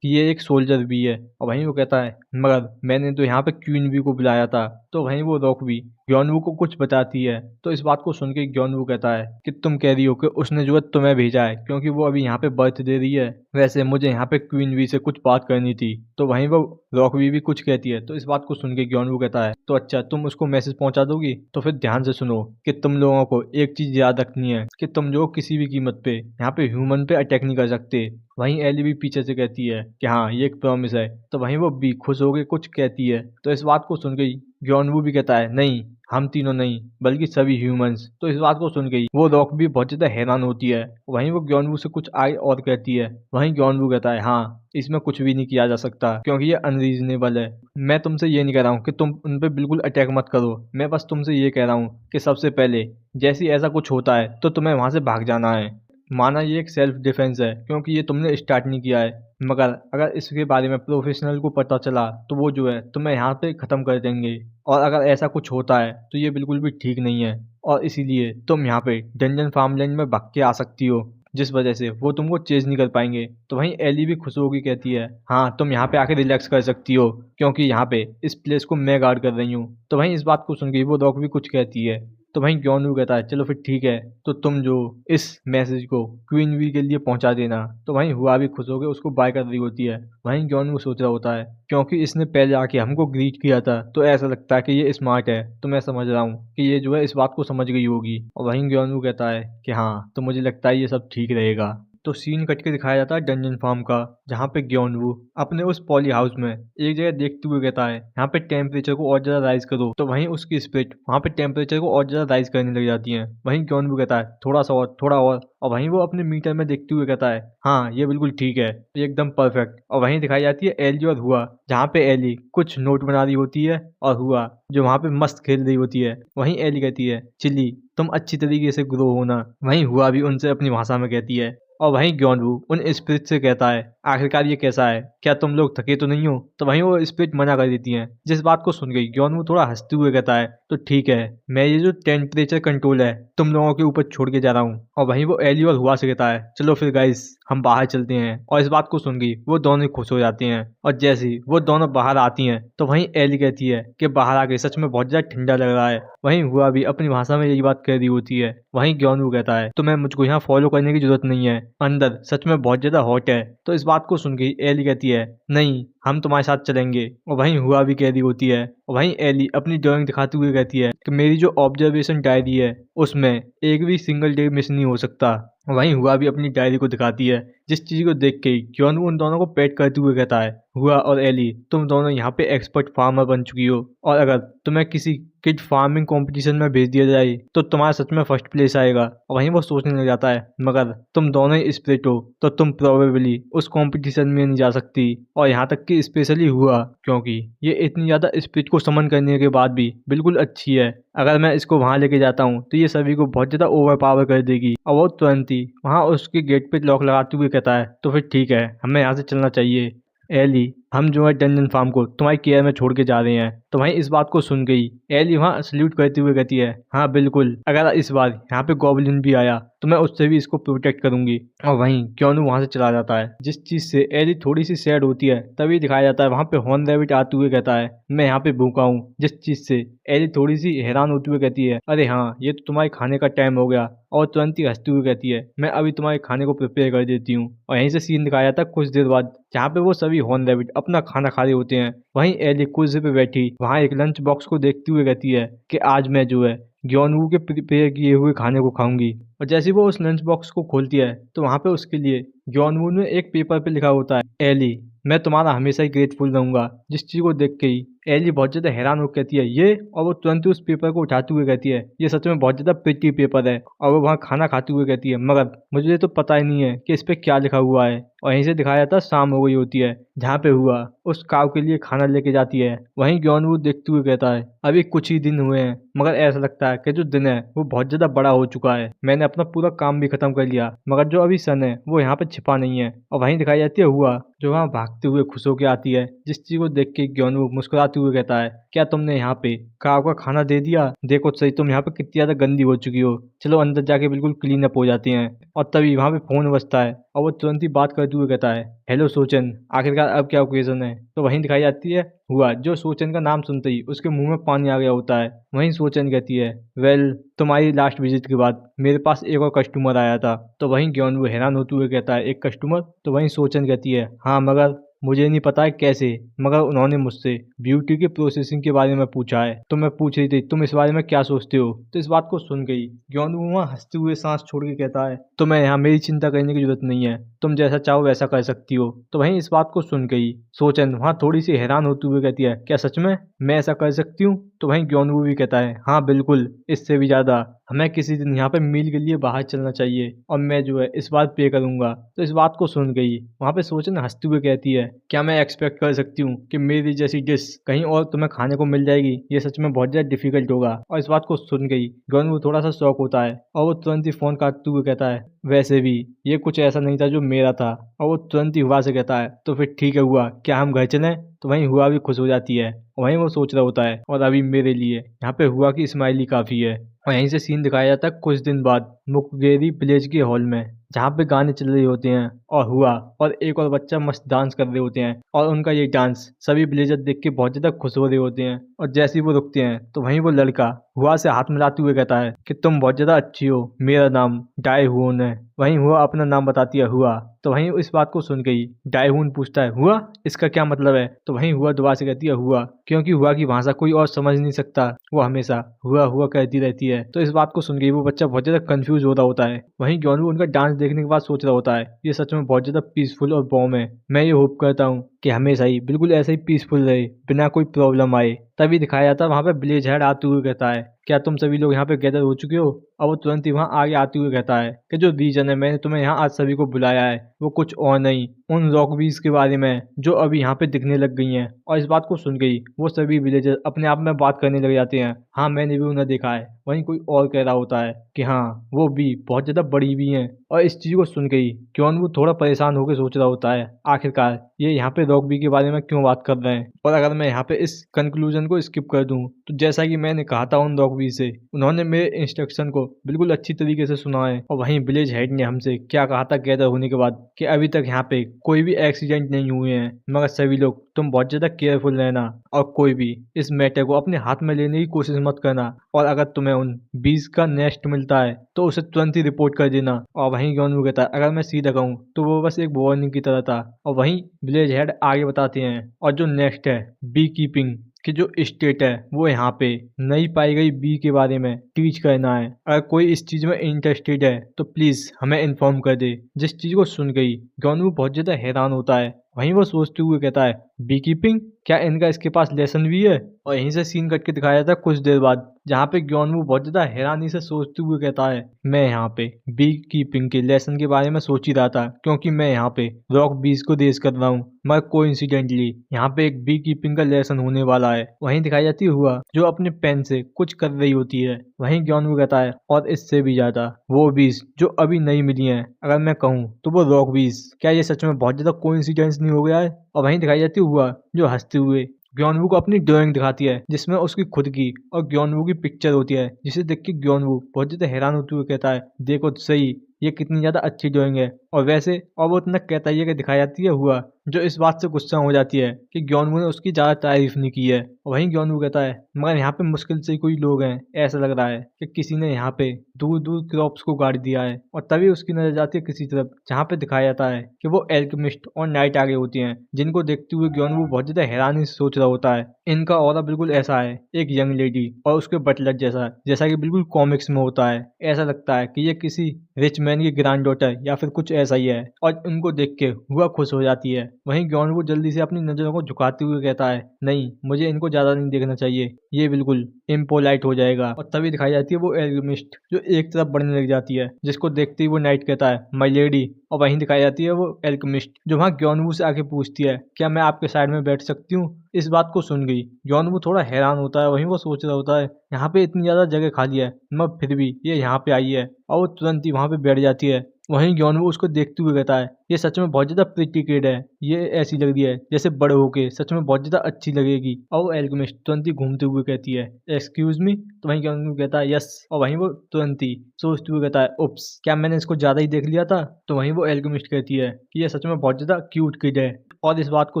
ये एक सोल्जर भी है। और वहीं वो कहता है मगर मैंने तो यहाँ पे क्वीन बी को बुलाया था। तो वहीं वो रॉक भी ग्योनवू को कुछ बताती है। तो इस बात को सुन के ग्योनवू कहता है कि तुम कह रही हो कि उसने जो है तुम्हें भेजा है क्योंकि वो अभी यहाँ पे बर्थ दे रही है। वैसे मुझे यहाँ पे क्वीन बी से कुछ बात करनी थी। तो वहीं वो रॉकबी भी कुछ कहती है। तो इस बात को सुन के ग्योनवू कहता है तो अच्छा तुम उसको मैसेज पहुंचा दोगी। तो फिर ध्यान से सुनो कि तुम लोगों को एक चीज याद रखनी है कि तुम जो किसी भी कीमत पे यहाँ पे ह्यूमन पे अटैक नहीं कर सकते। वहीं एली भी पीछे से कहती है कि हाँ ये एक प्रॉमिस है। तो वहीं वो भी खुश होकर कुछ कहती है। तो इस बात को सुन के ग्योनवू भी कहता है नहीं हम तीनों नहीं बल्कि सभी ह्यूमंस। तो इस बात को सुन के वो रॉक भी बहुत ज्यादा हैरान होती है। वहीं वो ग्योनवू से कुछ आगे और कहती है। वहीं ग्योनवू कहता है हाँ इसमें कुछ भी नहीं किया जा सकता क्योंकि ये अनरीजनेबल है। मैं तुमसे ये नहीं कह रहा हूँ कि तुम उन पे बिल्कुल अटैक मत करो। मैं बस तुमसे ये कह रहा हूँ कि सबसे पहले जैसे ऐसा कुछ होता है तो तुम्हें वहां से भाग जाना है। माना ये एक सेल्फ डिफेंस है क्योंकि ये तुमने स्टार्ट नहीं किया है मगर अगर इसके बारे में प्रोफेशनल को पता चला तो वो जो है तुम्हें यहाँ पे ख़त्म कर देंगे। और अगर ऐसा कुछ होता है तो ये बिल्कुल भी ठीक नहीं है और इसीलिए तुम यहाँ पे डंजन फार्मलैंड में भाग के आ सकती हो। जिस वजह से वो तुमको चेज नहीं कर पाएंगे। तो वहीं एली भी खुश होगी, कहती है हाँ तुम यहाँ पे आके रिलैक्स कर सकती हो क्योंकि यहाँ पे इस प्लेस को मैं गार्ड कर रही हूँ। तो वहीं इस बात को सुन के वो रॉक भी कुछ कहती है। तो वहीं ग्योनवू कहता है चलो फिर ठीक है, तो तुम जो इस मैसेज को क्वीन वी के लिए पहुंचा देना। तो वहीं हुआ भी खुश होकर उसको बाय कर रही होती है। वहीं ग्योनवू सोच रहा होता है क्योंकि इसने पहले आके हमको ग्रीट किया था तो ऐसा लगता है कि ये स्मार्ट है, तो मैं समझ रहा हूँ कि ये जो है इस बात को समझ गई होगी। और वहीं ग्योनवू कहता है कि हाँ तो मुझे लगता है ये सब ठीक रहेगा। तो सीन कट के दिखाया जाता है डंजन फार्म का, जहाँ पे ग्योनवू अपने उस पॉली हाउस में एक जगह देखते हुए कहता है यहाँ पे टेम्परेचर को और ज्यादा राइज करो। तो वहीं उसकी स्पिरिट वहाँ पे टेम्परेचर को और ज्यादा राइज करने लग जाती है। वहीं ग्योनवू कहता है थोड़ा सा और, थोड़ा और वहीं वो अपने मीटर में देखते हुए कहता है हाँ ये बिल्कुल ठीक है, ये एकदम परफेक्ट। और वहीं दिखाई जाती है एली और हुआ, जहाँ पे एली कुछ नोट बना रही होती है और हुआ जो वहाँ पे मस्त खेल रही होती है। वहीं एली कहती है चिल्ली तुम अच्छी तरीके से ग्रो होना। वहीं हुआ भी उनसे अपनी भाषा में कहती है। और वहीं ग्योनवू उन स्पिरिट से कहता है आखिरकार ये कैसा है, क्या तुम लोग थके तो नहीं हो। तो वहीं वो स्पिरिट मना कर देती हैं। जिस बात को सुन गई ग्योनवू थोड़ा हंसते हुए कहता है तो ठीक है, मैं ये जो टेम्परेचर कंट्रोल है तुम लोगों के ऊपर छोड़ के जा रहा हूँ। और वहीं वो एली और हुआ से कहता है चलो फिर गाइस हम बाहर चलते हैं। और इस बात को सुन गई वो दोनों खुश हो जाते हैं। और जैसे ही वो दोनों बाहर आती हैं तो वहीं एली कहती है कि बाहर आके सच में बहुत ज्यादा ठंडा लग रहा है। वहीं हुआ भी अपनी भाषा में यही बात कह रही होती है। वहीं ग्योनवू कहता है तो मैं मुझको यहाँ फॉलो करने की जरूरत नहीं है, अंदर सच में बहुत ज्यादा हॉट है। तो इस बात को सुन के एली कहती है नहीं हम तुम्हारे साथ चलेंगे। और वहीं हुआ भी कह रही होती है। और वहीं एली अपनी ड्राइंग दिखाते हुए कहती है कि मेरी जो ऑब्जर्वेशन डायरी है उसमें एक भी सिंगल डे मिस नहीं हो सकता। वहीं हुआ भी अपनी डायरी को दिखाती है, जिस चीज को देख के ग्योनवू उन दोनों को पेट करते हुए कहता है हुआ और एली तुम दोनों यहाँ पे एक्सपर्ट फार्मर बन चुकी हो, और अगर तुम्हें किसी किड फार्मिंग कंपटीशन में भेज दिया जाए तो तुम्हारा सच में फर्स्ट प्लेस आएगा। और वहीं वो सोचने लग जाता है मगर तुम दोनों ही स्पिरिट हो तो तुम प्रोबेबली उस कंपटीशन में नहीं जा सकती। और यहाँ तक कि स्पेशली हुआ क्योंकि ये इतनी ज्यादा स्पिरिट को समन करने के बाद भी बिल्कुल अच्छी है, अगर मैं इसको वहां लेके जाता हूँ तो ये सभी को बहुत ज्यादा ओवर पावर कर देगी। और वो तुरंत ही वहां उसके गेट पे लॉक लगाते हुए कहता है तो फिर ठीक है हमें यहाँ से चलना चाहिए। एली हम जो है डंजन फार्म को तुम्हारी केयर में छोड़ के जा रहे हैं। तो वहीं इस बात को सुन गई एली वहां सल्यूट करते हुए कहती है हाँ बिल्कुल, अगर इस बार यहाँ पे गॉब्लिन भी आया तो मैं उससे भी इसको प्रोटेक्ट करूंगी। और वहीं क्यों वहां से चला जाता है, जिस चीज से एली थोड़ी सी सैड होती है तभी दिखाया जाता है वहां पे हॉर्न रैबिट आते हुए कहता है मैं यहाँ पे भूखा हूँ। जिस चीज से एली थोड़ी सी हैरान होते हुए कहती है अरे हाँ ये तो तुम्हारे खाने का टाइम हो गया। और तुरंत ही हंसते हुए कहती है मैं अभी तुम्हारे खाने को प्रिपेयर कर देती हूँ। और यहीं से सीन दिखाया जाता है कुछ देर बाद, जहाँ पे वो सभी हॉर्न रैबिट अपना खाना खा रहे होते हैं। वहीं एली कुर्सी पे बैठी वहां एक लंच बॉक्स को देखते हुए कहती है कि आज मैं जो है ग्योनवू के प्रिपेयर किए हुए खाने को खाऊंगी। और जैसे वो उस लंच बॉक्स को खोलती है तो वहां पे उसके लिए ग्योनवू ने एक पेपर पे लिखा होता है एली मैं तुम्हारा हमेशा ही ग्रेटफुल रहूंगा। जिस चीज को देख के ही एली बहुत ज्यादा हैरान होकर कहती है ये, और वो तुरंत ही उस पेपर को उठाते हुए कहती है ये सच में बहुत ज्यादा प्रिटी पेपर है। और वो वहाँ खाना खाते हुए कहती है मगर मुझे तो पता ही नहीं है कि इस पे क्या लिखा हुआ है। और यहीं से दिखाया जाता है शाम हो गई होती है, जहाँ पे हुआ उस काव के लिए खाना लेके जाती है। वहीं ग्योनवू देखते हुए कहता है अभी कुछ ही दिन हुए हैं मगर ऐसा लगता है कि जो दिन है वो बहुत ज्यादा बड़ा हो चुका है, मैंने अपना पूरा काम भी खत्म कर लिया मगर जो अभी सन है वो यहाँ पे छिपा नहीं है। और वहीं दिखाई जाती है हुआ जो वहाँ भागते हुए खुश होकर आती है, जिस चीज को देख के ग्योनवू मुस्कुराते हुए कहता है क्या तुमने यहाँ पे काव का खाना दे दिया, देखो सही तुम यहाँ पे कितनी ज्यादा गंदी हो चुकी हो, चलो अंदर जाके बिल्कुल क्लीन अप हो जाते हैं। और तभी वहाँ पे फोन बजता है और वो तुरंत ही बात करते हुए कहता है हेलो सोचन, आखिरकार अब क्या ओकेजन है। तो वहीं दिखाई जाती है हुआ जो सोचन का नाम सुनते ही उसके मुंह में पानी आ गया होता है। वहीं सोचन कहती है वेल तुम्हारी लास्ट विजिट के बाद मेरे पास एक और कस्टमर आया था। तो वहीं ग्योनवू हैरान होते हुए कहता है एक कस्टमर। तो वहीं सोचन कहती है हाँ मगर मुझे नहीं पता है कैसे, मगर उन्होंने मुझसे ब्यूटी के प्रोसेसिंग के बारे में पूछा है तो मैं पूछ रही थी तुम इस बारे में क्या सोचते हो। तो इस बात को सुन गई ग्योनवू वहाँ हंसते हुए सांस छोड़ के कहता है तो मैं यहाँ मेरी चिंता करने की जरूरत नहीं है, तुम जैसा चाहो वैसा कर सकती हो। तो वहीं इस बात को सुन गई सोचन वहाँ थोड़ी सी हैरान होते हुए कहती है क्या सच में मैं ऐसा कर सकती हूँ। तो वहीं ग्योनवू भी कहता है हाँ बिल्कुल, इससे भी ज्यादा हमें किसी दिन यहाँ पे मील के लिए बाहर चलना चाहिए और मैं जो है इस बार पे करूंगा। तो इस बात को सुन गई वहाँ पे सोचन हंसते हुए कहती है क्या मैं एक्सपेक्ट कर सकती हूँ कि मेरी जैसी डिश कहीं और तुम्हें खाने को मिल जाएगी, ये सच में बहुत ज्यादा डिफिकल्ट होगा। और इस बात को सुन गई ग्योनवू थोड़ा सा शॉक होता है और वो तुरंत ही फोन काटते हुए कहता है वैसे भी ये कुछ ऐसा नहीं था जो मेरा था। और वो तुरंत ही हुआ से कहता है तो फिर ठीक है हुआ, क्या हम घर चलें। तो वहीं हुआ भी खुश हो जाती है। वहीं वो सोच रहा होता है और अभी मेरे लिए यहाँ पे हुआ की स्माइली काफी है। और यहीं से सीन दिखाया जाता है कुछ दिन बाद मुकगेरी विलेज के हॉल में, जहाँ पे गाने चल रहे होते हैं और हुआ और एक और बच्चा मस्त डांस कर रहे होते हैं और उनका ये डांस सभी विलेजर देख के बहुत ज्यादा खुश हो रहे होते हैं। और जैसे ही वो रुकते हैं तो वहीं वो लड़का हुआ से हाथ मिलाते हुए कहता है कि तुम बहुत ज्यादा अच्छी हो, मेरा नाम डाई हुन है। वहीं हुआ अपना नाम बताती है हुआ। तो वहीं इस बात को सुन गई डाई हुन पूछता है हुआ इसका क्या मतलब है। तो वहीं हुआ दोबारा से कहती है हुआ, क्योंकि हुआ की भाषा कोई और समझ नहीं सकता, वो हमेशा हुआ हुआ कहती रहती है। तो इस बात को सुन गई वो बच्चा बहुत ज्यादा कंफ्यूज हो रहा होता है। वहीं जॉनवू उनका डांस देखने के बाद सोच रहा होता है ये सच में बहुत ज्यादा पीसफुल और बॉम है। मैं ये होप करता हूँ कि हमेशा ही बिल्कुल ऐसे ही पीसफुल रहे, बिना कोई प्रॉब्लम आए। तभी दिखाया जाता है वहां पे ब्लेज हेड आते हुए कहता है क्या तुम सभी लोग यहाँ पे गैदर हो चुके हो। और वो तुरंत ही वहां आगे आते हुए कहता है कि जो रीजन है मैंने तुम्हें यहाँ आज सभी को बुलाया है वो कुछ और नहीं, उन रॉकबीज के बारे में जो अभी यहाँ पे दिखने लग गई हैं। और इस बात को सुन गई वो सभी विलेजर अपने आप में बात करने लग जाते हैं, हाँ मैंने भी उन्हें देखा है। वहीं कोई और कह रहा होता है कि हाँ वो भी बहुत ज्यादा बड़ी भी हैं। और इस चीज को सुन गई क्यों वो थोड़ा परेशान होकर सोच रहा होता है आखिरकार ये यहाँ पे रॉकबी के बारे में क्यों बात कर रहे हैं। और अगर मैं यहाँ पे इस कंक्लूजन को स्किप कर दूं तो जैसा कि मैंने कहा था उन रॉकबी से, उन्होंने मेरे इंस्ट्रक्शन को बिल्कुल अच्छी तरीके से सुना है। और वहीं विलेज हेड ने हमसे क्या कहा था गैदर होने के बाद कि अभी तक यहाँ पे कोई भी एक्सीडेंट नहीं हुए हैं, मगर सभी लोग तुम बहुत ज्यादा केयरफुल रहना और कोई भी इस मैटर को अपने हाथ में लेने की कोशिश मत करना। और अगर तुम्हें उन बीज का नेस्ट मिलता है तो उसे तुरंत ही रिपोर्ट कर देना। और वहीं ग्योनवू कहता है अगर मैं सीधा कहूँ तो वो बस एक वार्निंग की तरह था। और वहीं विलेज हेड आगे बताते हैं और जो नेक्स्ट है बी कीपिंग कि जो स्टेट है वो यहाँ पे नई पाई गई बी के बारे में टीच करना है। अगर कोई इस चीज में इंटरेस्टेड है तो प्लीज हमें इन्फॉर्म कर दे। जिस चीज को सुन गई ग्योनवू बहुत ज्यादा हैरान होता है। वहीं वो सोचते हुए कहता है बी कीपिंग, क्या इनका इसके पास लेसन भी है। और यहीं से सीन कट के दिखाया जाता है कुछ देर बाद जहाँ पे ग्योनवू बहुत ज्यादा हैरानी से सोचते हुए कहता है मैं यहाँ पे बी कीपिंग के लेसन के बारे में सोच ही रहा था, क्योंकि मैं यहाँ पे रॉक बीज को रेस कर रहा हूँ, मगर कोइंसिडेंटली यहाँ पे एक बी कीपिंग का लेसन होने वाला है। वहीं दिखाई जाती है हुआ जो अपने पेन से कुछ कर रही होती है। वहीं ग्योनवू कहता है और इससे भी ज्यादा वो बीज जो अभी नहीं मिली है, अगर मैं कहूँ तो वो रॉक बीज, क्या ये सच में बहुत ज्यादा कोइंसिडेंस नहीं हो गया है। और वहीं दिखाई जाती है हुआ जो हंसते हुए ग्योनवू को अपनी ड्राइंग दिखाती है जिसमें उसकी खुद की और ग्योनवू की पिक्चर होती है, जिसे देख के ग्योनवू बहुत ज्यादा हैरान होते हुए कहता है देखो तो सही ये कितनी ज्यादा अच्छी ड्राइंग है। और वैसे और वो इतना कहता ही है कि दिखाई जाती है हुआ जो इस बात से गुस्सा हो जाती है कि ग्योनवू ने उसकी ज्यादा तारीफ नहीं की है। और वहीं ग्योनवू कहता है मगर यहाँ पे मुश्किल से ही कोई लोग हैं, ऐसा लग रहा है कि किसी ने यहाँ पे दूर दूर क्रॉप्स को गाड़ दिया है। और तभी उसकी नजर जाती है किसी तरफ जहाँ पे दिखाया जाता है कि वो एल्केमिस्ट और नाइट आगे होती हैं, जिनको देखते हुए ग्योनवू बहुत ज्यादा हैरानी से सोच रहा होता है इनका ऑरा बिल्कुल ऐसा है एक यंग लेडी और उसके बटलर जैसा, जैसा कि बिल्कुल कॉमिक्स में होता है। ऐसा लगता है कि ये किसी रिच मैन की ग्रैंड डॉटर या फिर कुछ ऐसा ही है। और उनको देख के हुआ खुश हो जाती है। वहीं ग्योनवू जल्दी से अपनी नजरों को झुकाते हुए कहता है नहीं मुझे इनको ज्यादा नहीं देखना चाहिए, ये बिल्कुल इम्पोलाइट हो जाएगा। और तभी दिखाई जाती है वो एल्केमिस्ट जो एक तरफ बढ़ने लग जाती है, जिसको देखते ही वो नाइट कहता है माय लेडी। और वहीं दिखाई जाती है वो एल्केमिस्ट जो वहाँ ग्योनवू से आके पूछती है क्या मैं आपके साइड में बैठ सकती हूँ। इस बात को सुन गई ग्योनवू थोड़ा हैरान होता है। वहीं वो सोच रहा होता है यहाँ पे इतनी ज्यादा जगह खाली है मगर फिर भी ये यहाँ पे आई है, और वो तुरंत ही वहां पे बैठ जाती है। वहीं ग्योनवू उसको देखते हुए कहता है ये सच में बहुत ज्यादा प्रिटी किड है, ये ऐसी लग रही है जैसे बड़े होके सच में बहुत ज्यादा अच्छी लगेगी। और वो एल्केमिस्ट तुरंत ही घूमते हुए कहती है एक्सक्यूज मी। तो वहीं ग्योनवू कहता है यस। और वहीं वो तुरंत ही सोचते हुए कहता है उप्स क्या मैंने इसको ज्यादा ही देख लिया था। तो वहीं वो एल्केमिस्ट कहती है कि ये सच में बहुत ज्यादा क्यूट किड है। और इस बात को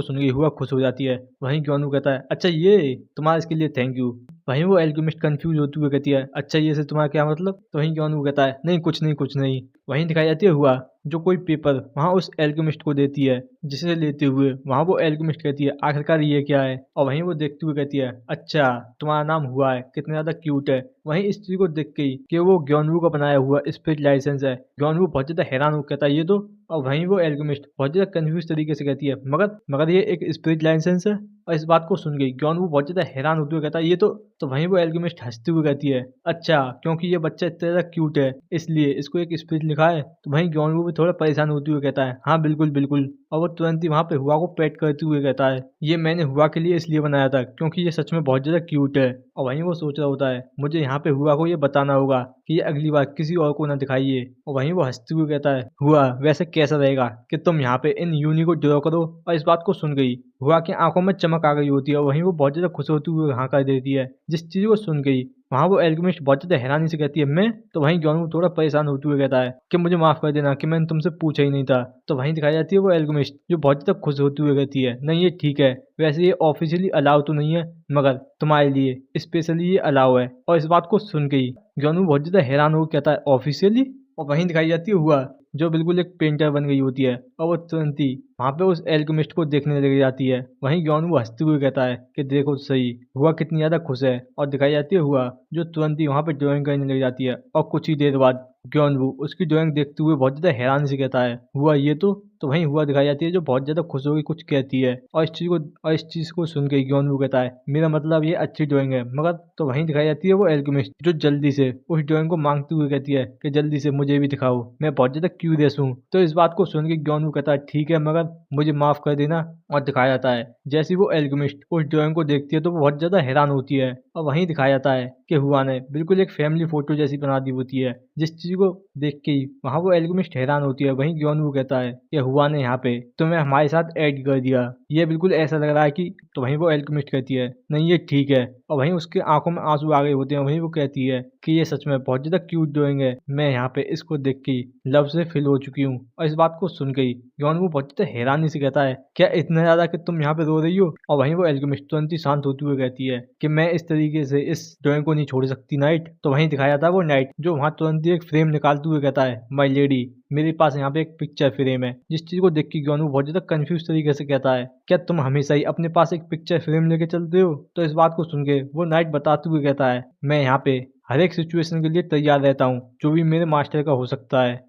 सुन के हुआ खुश हो जाती है। वहीं ग्योनवू कहता है अच्छा ये तुम्हारा इसके लिए थैंक यू। वहीं वो एल्केमिस्ट कंफ्यूज होते हुए कहती है अच्छा ये से तुम्हारा क्या मतलब। तो वहीं ग्योनवू कहता है नहीं कुछ नहीं कुछ नहीं। वहीं दिखाई जाती है हुआ जो कोई पेपर वहां उस एल्केमिस्ट को देती है, जिसे लेते हुए वहां वो एल्केमिस्ट कहती है आखिरकार ये क्या है। और वहीं वो देखते हुए कहती है अच्छा तुम्हारा नाम हुआ है, कितना ज्यादा क्यूट है। वहीं इस चीज को देख के ही कि वो ग्योनवू का बनाया हुआ स्पिरिट लाइसेंस है, ग्योनवू बहुत ज्यादा हैरान हो कहता है ये तो। और वहीं वो एल्केमिस्ट बहुत ज्यादा कंफ्यूज तरीके से कहती है मगर मगर ये एक स्पिरिट लाइसेंस है। और इस बात को सुन गई ग्योनवू बहुत ज्यादा हैरान होते हुए कहता है ये तो वहीं वो एल्केमिस्ट हंसते हुए कहती है अच्छा क्योंकि ये बच्चा इतना ज्यादा क्यूट है इसलिए इसको एक स्पिरिट लिखा है। तो वहीं ग्योनवू भी थोड़ा परेशान होते हुए कहता है हाँ बिल्कुल बिल्कुल। और वो तुरंत ही वहां पे हुआ को पेट करते हुए कहता है ये मैंने हुआ के लिए इसलिए बनाया था क्योंकि ये सच में बहुत ज्यादा क्यूट है। और वहीं वो सोच रहा होता है मुझे यहाँ पे हुआ को ये बताना होगा कि ये अगली बार किसी और को ना दिखाइए। और वहीं वो हंसते हुए कहता है हुआ वैसे कैसा रहेगा कि तुम यहाँ पे इन यूनी को ड्रॉ करो। और इस बात को सुन गई हुआ की आंखों में चमक आ गई होती है। वहीं वो बहुत ज्यादा खुश होते हुए हाँ कर देती है। जिस चीज को सुन गई वहाँ वो एल्केमिस्ट बहुत ज़्यादा हैरानी से कहती है मैं, तो वहीं जॉनवू थोड़ा परेशान होते हुए कहता है कि मुझे माफ़ कर देना कि मैंने तुमसे पूछा ही नहीं था। तो वहीं दिखाई जाती है वो एल्केमिस्ट जो बहुत ज़्यादा खुश होते हुए कहती है नहीं ये ठीक है, वैसे ये ऑफिशियली अलाउ तो नहीं है मगर तुम्हारे लिए स्पेशली ये अलाउ है। और इस बात को सुन के ही जॉनवू बहुत ज़्यादा हैरान होकर कहता है ऑफिशियली। और वहीं दिखाई जाती है हुआ जो बिल्कुल एक पेंटर बन गई होती है और वो तुरंत ही वहाँ पे उस एल्केमिस्ट को देखने लग जाती है। वहीं जॉन वो हंसते हुए कहता है कि देखो तो सही हुआ कितनी ज़्यादा खुश है। और दिखाई जाती है हुआ जो तुरंत ही वहाँ पे ड्राइंग करने लग जाती है और कुछ ही देर बाद जॉन वो उसकी ड्राइंग देखते हुए बहुत ज़्यादा हैरानी से कहता है हुआ ये तो वहीं हुआ दिखाई जाती है जो बहुत ज़्यादा खुश होकर कुछ कहती है। और इस चीज़ को सुन के जॉन वो कहता है मेरा मतलब ये अच्छी ड्राइंग है मगर। तो वहीं दिखाई जाती है वो एल्केमिस्ट जो जल्दी से उस ड्राइंग को मांगते हुए कहती है कि जल्दी से मुझे भी दिखाओ, मैं बहुत ज़्यादा क्यूरियस हूँ। तो इस बात को सुन के जॉन वो कहता है ठीक है मगर मुझे माफ़ कर देना। और दिखाया जाता है जैसे ही वो एल्केमिस्ट उस ड्राइंग को देखती है तो वो बहुत ज़्यादा हैरान होती है। और वहीं दिखाया जाता है कि हुआ ने बिल्कुल एक फैमिली फोटो जैसी बना दी होती है, जिस चीज़ को देख के ही वहाँ वो एल्केमिस्ट हैरान होती है। वहीं जॉन वो कहता है कि हुआ ने यहाँ पे तुम्हें हमारे साथ ऐड कर दिया, ये बिल्कुल ऐसा लग रहा है कि। तो वहीं वो एल्केमिस्ट कहती है नहीं ये ठीक है। और वहीं उसके आंखों में आंसू आ गए होते हैं। वहीं वो कहती है कि ये सच में बहुत ज़्यादा क्यूट ड्राइंग है, मैं यहाँ पे इसको देख के ही लव से फिल हो चुकी हूँ। और इस बात को सुन के ही जॉन वो बहुत ज़्यादा हैरानी से कहता है क्या इतना ज़्यादा कि तुम यहाँ पे रो रही हो। और वहीं वो एल्केमिस्ट तुरंत ही शांत होते हुए कहती है कि मैं इस तरीके से इस ड्राइंग को नहीं छोड़ सकती नाइट। तो वहीं दिखाया जाता है वो नाइट जो वहाँ तुरंत ही एक फ्रेम निकालते हुए कहता है माई लेडी मेरे पास यहाँ पे एक पिक्चर फ्रेम है। जिस चीज को देख के ज्ञानू बहुत ज्यादा कंफ्यूज तरीके से कहता है क्या तुम हमेशा ही अपने पास एक पिक्चर फ्रेम लेके चलते हो। तो इस बात को सुन के वो नाइट बताते हुए कहता है मैं यहाँ पे हर एक सिचुएशन के लिए तैयार रहता हूँ जो भी मेरे मास्टर का हो सकता है।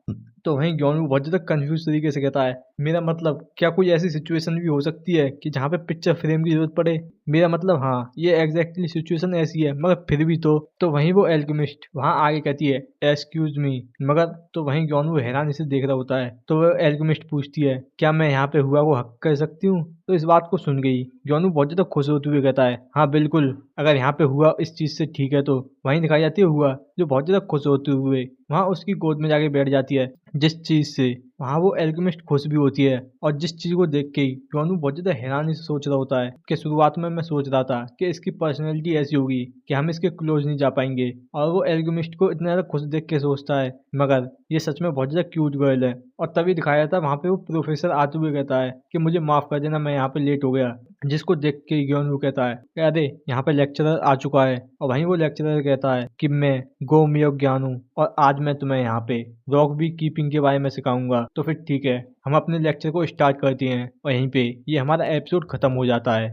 तो वहीं ज्ञानू बहुत ज्यादा कंफ्यूज तरीके से कहता है मेरा मतलब क्या कोई ऐसी सिचुएशन भी हो सकती है कि जहाँ पे पिक्चर फ्रेम की जरूरत पड़े। मेरा मतलब हाँ ये एग्जैक्टली सिचुएशन ऐसी है मगर फिर भी तो वहीं वो एल्केमिस्ट वहाँ आगे कहती है एक्सक्यूज मी मगर। तो वहीं जॉन वो हैरानी से देख रहा होता है। तो वो एल्केमिस्ट पूछती है क्या मैं यहाँ पे हुआ को हक कर सकती हूँ। तो इस बात को सुन गई जॉनू बहुत ज्यादा खुश होते हुए कहता है हाँ बिल्कुल अगर यहाँ पे हुआ इस चीज से ठीक है। तो वहीं दिखाई जाती है हुआ जो बहुत ज्यादा खुश होते हुए वहाँ उसकी गोद में जाके बैठ जाती है, जिस चीज से वहाँ वो एल्केमिस्ट खुश भी होती है। और जिस चीज को देख के ही जॉनू बहुत ज्यादा हैरानी से सोच रहा होता है कि शुरुआत में मैं सोच रहा था कि इसकी पर्सनैलिटी ऐसी होगी कि हम इसके क्लोज नहीं जा पाएंगे। और वो एल्केमिस्ट को इतना ज्यादा खुश देख के सोचता है मगर ये सच में बहुत ज्यादा क्यूट गर्ल है। और तभी दिखाया जाता है वहाँ पे वो प्रोफेसर आते हुए कहता है कि मुझे माफ कर देना मैं यहाँ पे लेट हो गया। जिसको देख के ज्ञानू कहता है कि अरे यहाँ पे लेक्चरर आ चुका है। और वहीं वो लेक्चरर कहता है कि मैं गो मियो ज्ञानू और आज मैं तुम्हें यहाँ पे रॉक बी कीपिंग के बारे में सिखाऊंगा। तो फिर ठीक है हम अपने लेक्चर को स्टार्ट करते हैं और यहीं पे ये हमारा एपिसोड खत्म हो जाता है।